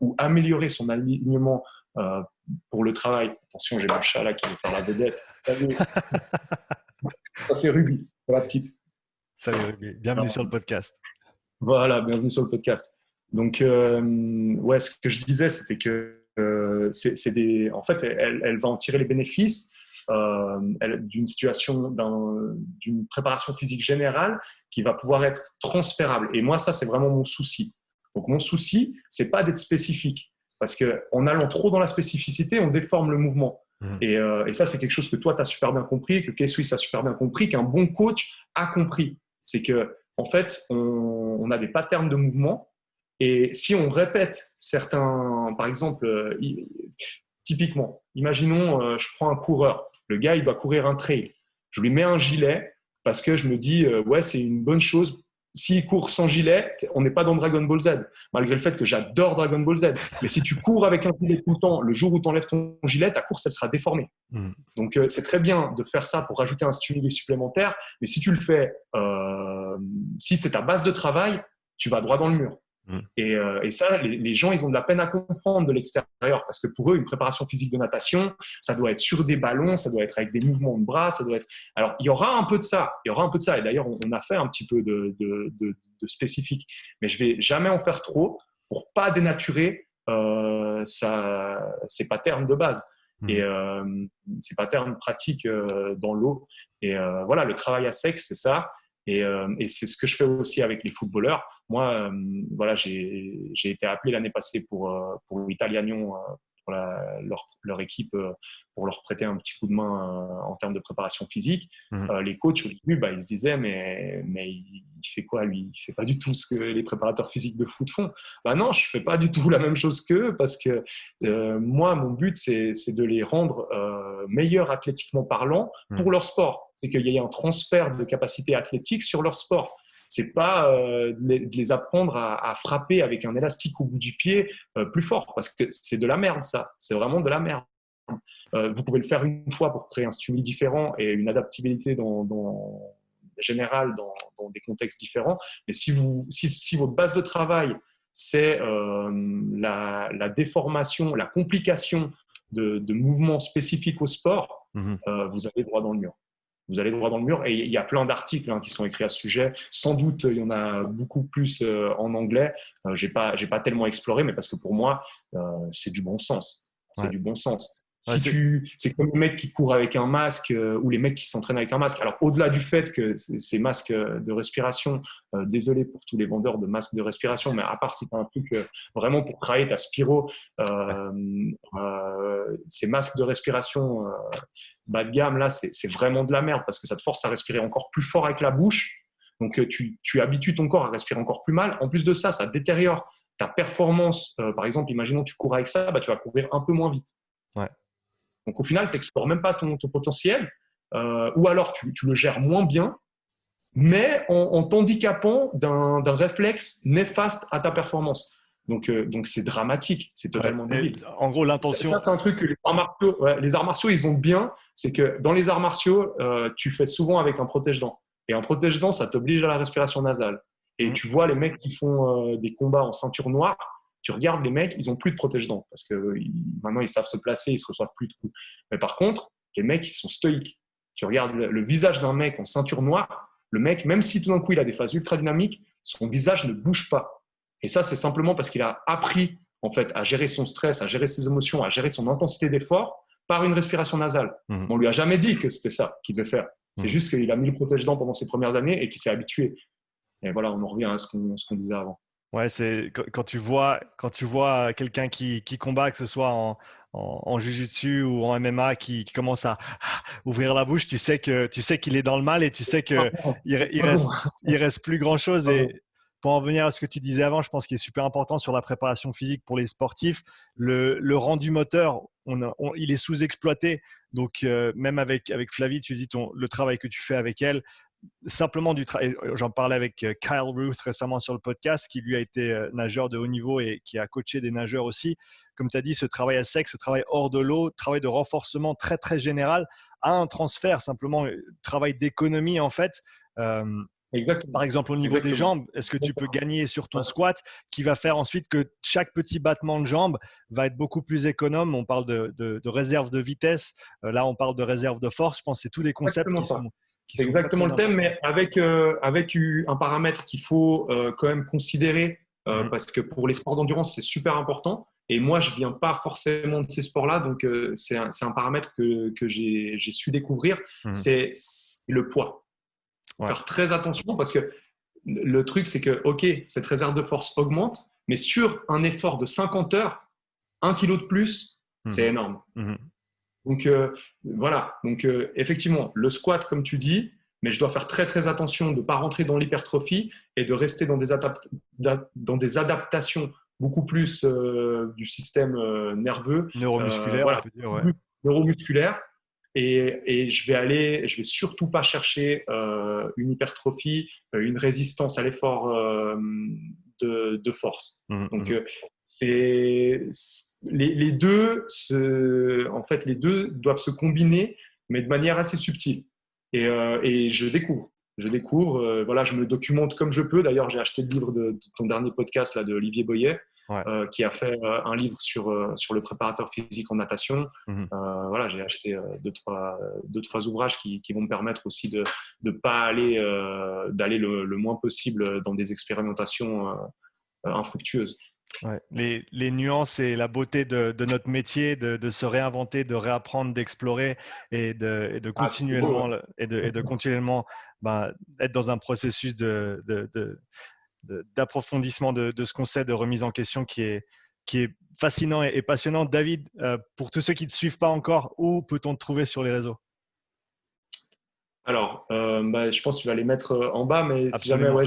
ou améliorer son alignement pour le travail. Attention, j'ai mon chat là qui veut faire la vedette. Ça, c'est Ruby, la petite. Salut Ruby, bienvenue sur le podcast. Voilà, bienvenue sur le podcast. Donc, ouais, ce que je disais, c'était que en fait, elle va en tirer les bénéfices d'une situation, d'une préparation physique générale qui va pouvoir être transférable. Et moi, ça, c'est vraiment mon souci. Donc, mon souci, c'est pas d'être spécifique. Parce qu'en allant trop dans la spécificité, on déforme le mouvement. Et ça, c'est quelque chose que toi, tu as super bien compris, que K-Swiss a super bien compris, qu'un bon coach a compris. C'est qu'en fait, on a des patterns de mouvement. Et si on répète certains, par exemple, typiquement, imaginons, je prends un coureur. Le gars, il doit courir un trail. Je lui mets un gilet parce que je me dis, ouais, c'est une bonne chose. S'il court sans gilet, on n'est pas dans Dragon Ball Z, malgré le fait que j'adore Dragon Ball Z. Mais si tu cours avec un gilet tout le temps, le jour où tu enlèves ton gilet, ta course, elle sera déformée. Donc, c'est très bien de faire ça pour rajouter un stimuli supplémentaire. Mais si tu le fais, si c'est ta base de travail, tu vas droit dans le mur. Et ça, les gens, ils ont de la peine à comprendre de l'extérieur parce que pour eux, une préparation physique de natation, ça doit être sur des ballons, ça doit être avec des mouvements de bras, ça doit être… Alors, il y aura un peu de ça, il y aura un peu de ça. Et d'ailleurs, on a fait un petit peu de spécifique, mais je vais jamais en faire trop pour pas dénaturer ces patterns de base et ces patterns pratiques dans l'eau. Et voilà, le travail à sec, c'est ça. Et c'est ce que je fais aussi avec les footballeurs. Moi, voilà, j'ai été appelé l'année passée pour l'Italianion, pour leur équipe, pour leur prêter un petit coup de main en termes de préparation physique. Les coachs, au début, ils se disaient, mais il fait quoi, lui? Il fait pas du tout ce que les préparateurs physiques de foot font. Non, je fais pas du tout la même chose qu'eux parce que moi, mon but, c'est de les rendre meilleurs athlétiquement parlant pour leur sport. C'est qu'il y ait un transfert de capacité athlétique sur leur sport. C'est pas de les apprendre à frapper avec un élastique au bout du pied plus fort, parce que c'est de la merde, ça. C'est vraiment de la merde. Vous pouvez le faire une fois pour créer un stimuli différent et une adaptabilité générale dans des contextes différents. Mais si votre base de travail, c'est la déformation, la complication de mouvements spécifiques au sport, vous allez droit dans le mur. Vous allez droit dans le mur et il y a plein d'articles qui sont écrits à ce sujet. Sans doute, il y en a beaucoup plus en anglais. J'ai pas tellement exploré, mais parce que pour moi, c'est du bon sens. C'est du bon sens. C'est comme les mecs qui courent avec un masque ou les mecs qui s'entraînent avec un masque. Alors, au-delà du fait que ces masques de respiration, désolé pour tous les vendeurs de masques de respiration, mais à part si tu as un truc vraiment pour travailler ta spiro, ces masques de respiration bas de gamme, là, c'est vraiment de la merde parce que ça te force à respirer encore plus fort avec la bouche. Donc, tu habitues ton corps à respirer encore plus mal. En plus de ça, ça détériore ta performance. Par exemple, imaginons que tu cours avec ça, tu vas courir un peu moins vite. Ouais. Donc, au final, tu n'explores même pas ton potentiel ou alors tu le gères moins bien, mais en t'handicapant d'un réflexe néfaste à ta performance. Donc c'est dramatique, c'est totalement Et, débile. en gros, Ça, l'intention. c'est un truc que les arts martiaux, ils ont bien, c'est que dans les arts martiaux, tu fais souvent avec un protège-dents. Et un protège-dents, ça t'oblige à la respiration nasale. Et Mhm. tu vois les mecs qui font des combats en ceinture noire, tu regardes les mecs, ils ont plus de protège-dents parce que maintenant ils savent se placer, ils se reçoivent plus de coups. Mais par contre, les mecs, ils sont stoïques. Tu regardes le visage d'un mec en ceinture noire, le mec, même si tout d'un coup il a des phases ultra dynamiques, son visage ne bouge pas. Et ça, c'est simplement parce qu'il a appris en fait à gérer son stress, à gérer ses émotions, à gérer son intensité d'effort par une respiration nasale. Mhm. On lui a jamais dit que c'était ça qu'il devait faire. C'est Mhm. juste qu'il a mis le protège-dents pendant ses premières années et qu'il s'est habitué. Et voilà, on en revient à ce qu'on disait avant. Ouais, c'est quand tu vois quelqu'un qui combat, que ce soit en jiu-jitsu ou en MMA, qui commence à ouvrir la bouche, tu sais qu'il est dans le mal et tu sais que Pas bon. il reste plus grand-chose. Pas bon. Et pour en venir à ce que tu disais avant, je pense qu'il est super important sur la préparation physique pour les sportifs, le rendu moteur, il est sous-exploité. Donc même avec Flavie, tu dis le travail que tu fais avec elle, simplement du travail. J'en parlais avec Kyle Ruth récemment sur le podcast, qui lui a été nageur de haut niveau et qui a coaché des nageurs aussi. Comme tu as dit, ce travail à sec, ce travail hors de l'eau, travail de renforcement très très général, à un transfert, simplement travail d'économie en fait. Euh, Exactement. Par exemple, au niveau des Exactement. jambes, est-ce que tu peux gagner sur ton squat qui va faire ensuite que chaque petit battement de jambe va être beaucoup plus économe? On parle de réserve de vitesse, là on parle de réserve de force. Je pense que c'est tous des concepts Exactement ça. qui C'est sont très exactement très le thème, importants. mais avec un paramètre qu'il faut quand même considérer, Mhm. parce que pour les sports d'endurance, c'est super important. Et moi, je viens pas forcément de ces sports-là, donc c'est un paramètre que j'ai su découvrir, Mhm. c'est le poids. Il faut Ouais. faire très attention parce que le truc, c'est que, OK, cette réserve de force augmente, mais sur un effort de 50 heures, 1 kilo de plus, c'est Mhm. énorme. Mhm. Donc voilà, donc effectivement, le squat, comme tu dis, mais je dois faire très très attention de ne pas rentrer dans l'hypertrophie et de rester dans des adaptations beaucoup plus du système nerveux, Neuromusculaire, on voilà, peut dire, ouais. neuromusculaire. Et je vais surtout pas chercher une hypertrophie, une résistance à l'effort de force. Mhm. Donc, Mhm. les deux, en fait, les deux doivent se combiner, mais de manière assez subtile. Et je découvre. Voilà, je me documente comme je peux. D'ailleurs, j'ai acheté le livre de ton dernier podcast là, de Olivier Boyer, Ouais. qui a fait un livre sur le préparateur physique en natation. Mhm. Voilà, j'ai acheté deux, trois ouvrages qui vont me permettre aussi de pas aller d'aller le moins possible dans des expérimentations infructueuses. Ouais. Les nuances et la beauté de notre métier, de se réinventer, de réapprendre, d'explorer et de Ah, ça, c'est beau, continuellement, et de continuellement ben, être dans un processus d'approfondissement de ce qu'on sait, de remise en question qui est fascinant et passionnant. David, pour tous ceux qui ne te suivent pas encore, où peut-on te trouver sur les réseaux? Alors, je pense que tu vas les mettre en bas, mais si jamais, Absolument. ouais,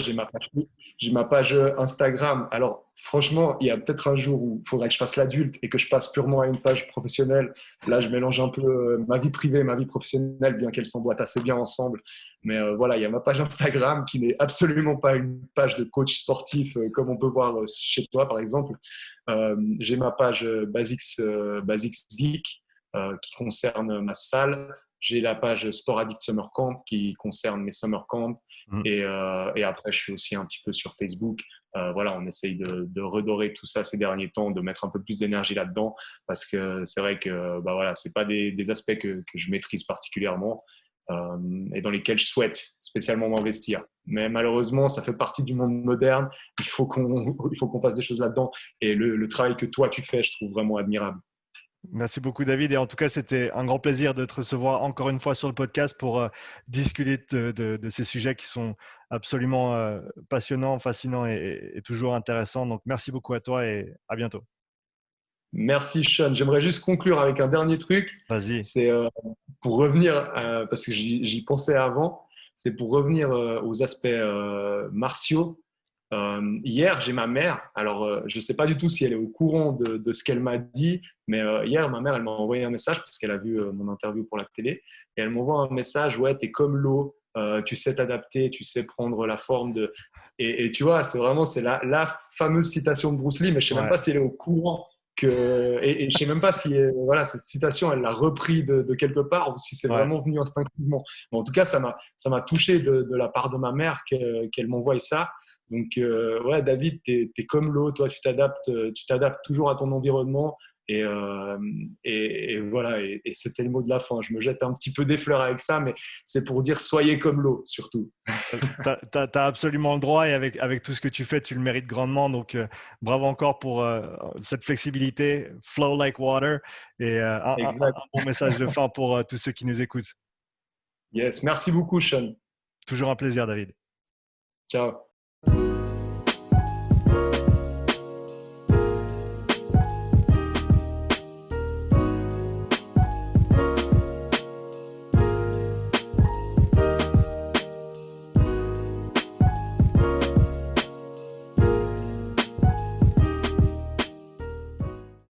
j'ai ma page Instagram. Alors, franchement, il y a peut-être un jour où il faudrait que je fasse l'adulte et que je passe purement à une page professionnelle. Là, je mélange un peu ma vie privée et ma vie professionnelle, bien qu'elles s'emboîtent assez bien ensemble. Mais voilà, il y a ma page Instagram qui n'est absolument pas une page de coach sportif comme on peut voir chez toi, par exemple. J'ai ma page Basics Vic qui concerne ma salle. J'ai la page Sport Addict Summer Camp qui concerne mes summer camps. Mhm. Et après, je suis aussi un petit peu sur Facebook. Voilà, on essaye de redorer tout ça ces derniers temps, de mettre un peu plus d'énergie là-dedans, parce que c'est vrai que bah voilà, c'est pas des aspects que je maîtrise particulièrement et dans lesquels je souhaite spécialement m'investir. Mais malheureusement, ça fait partie du monde moderne. Il faut qu'on fasse des choses là-dedans. Et le travail que toi tu fais, je trouve vraiment admirable. Merci beaucoup, David. Et en tout cas, c'était un grand plaisir de te recevoir encore une fois sur le podcast pour discuter de ces sujets qui sont absolument passionnants, fascinants et toujours intéressants. Donc, merci beaucoup à toi et à bientôt. Merci Sean. J'aimerais juste conclure avec un dernier truc. Vas-y. C'est pour revenir, parce que j'y pensais avant, c'est pour revenir aux aspects martiaux. Hier, j'ai ma mère. Alors, je ne sais pas du tout si elle est au courant de ce qu'elle m'a dit, mais hier, ma mère, elle m'a envoyé un message parce qu'elle a vu mon interview pour la télé. Et elle m'envoie un message, ouais, t'es comme l'eau, tu sais t'adapter, tu sais prendre la forme de… Et tu vois, c'est la fameuse citation de Bruce Lee, mais je sais même Ouais. pas si elle est au courant et je sais même pas si voilà, cette citation, elle l'a repris de quelque part ou si c'est Ouais. vraiment venu instinctivement. Mais en tout cas, ça m'a touché de la part de ma mère qu'elle m'envoie ça. Donc, ouais, David, tu es comme l'eau, toi, tu t'adaptes toujours à ton environnement. Et voilà, et c'était le mot de la fin. Je me jette un petit peu des fleurs avec ça, mais c'est pour dire soyez comme l'eau, surtout. Tu as absolument le droit et avec tout ce que tu fais, tu le mérites grandement. Donc, bravo encore pour cette flexibilité, flow like water et Exact. un bon message de fin pour tous ceux qui nous écoutent. Yes. Merci beaucoup, Sean. Toujours un plaisir, David. Ciao.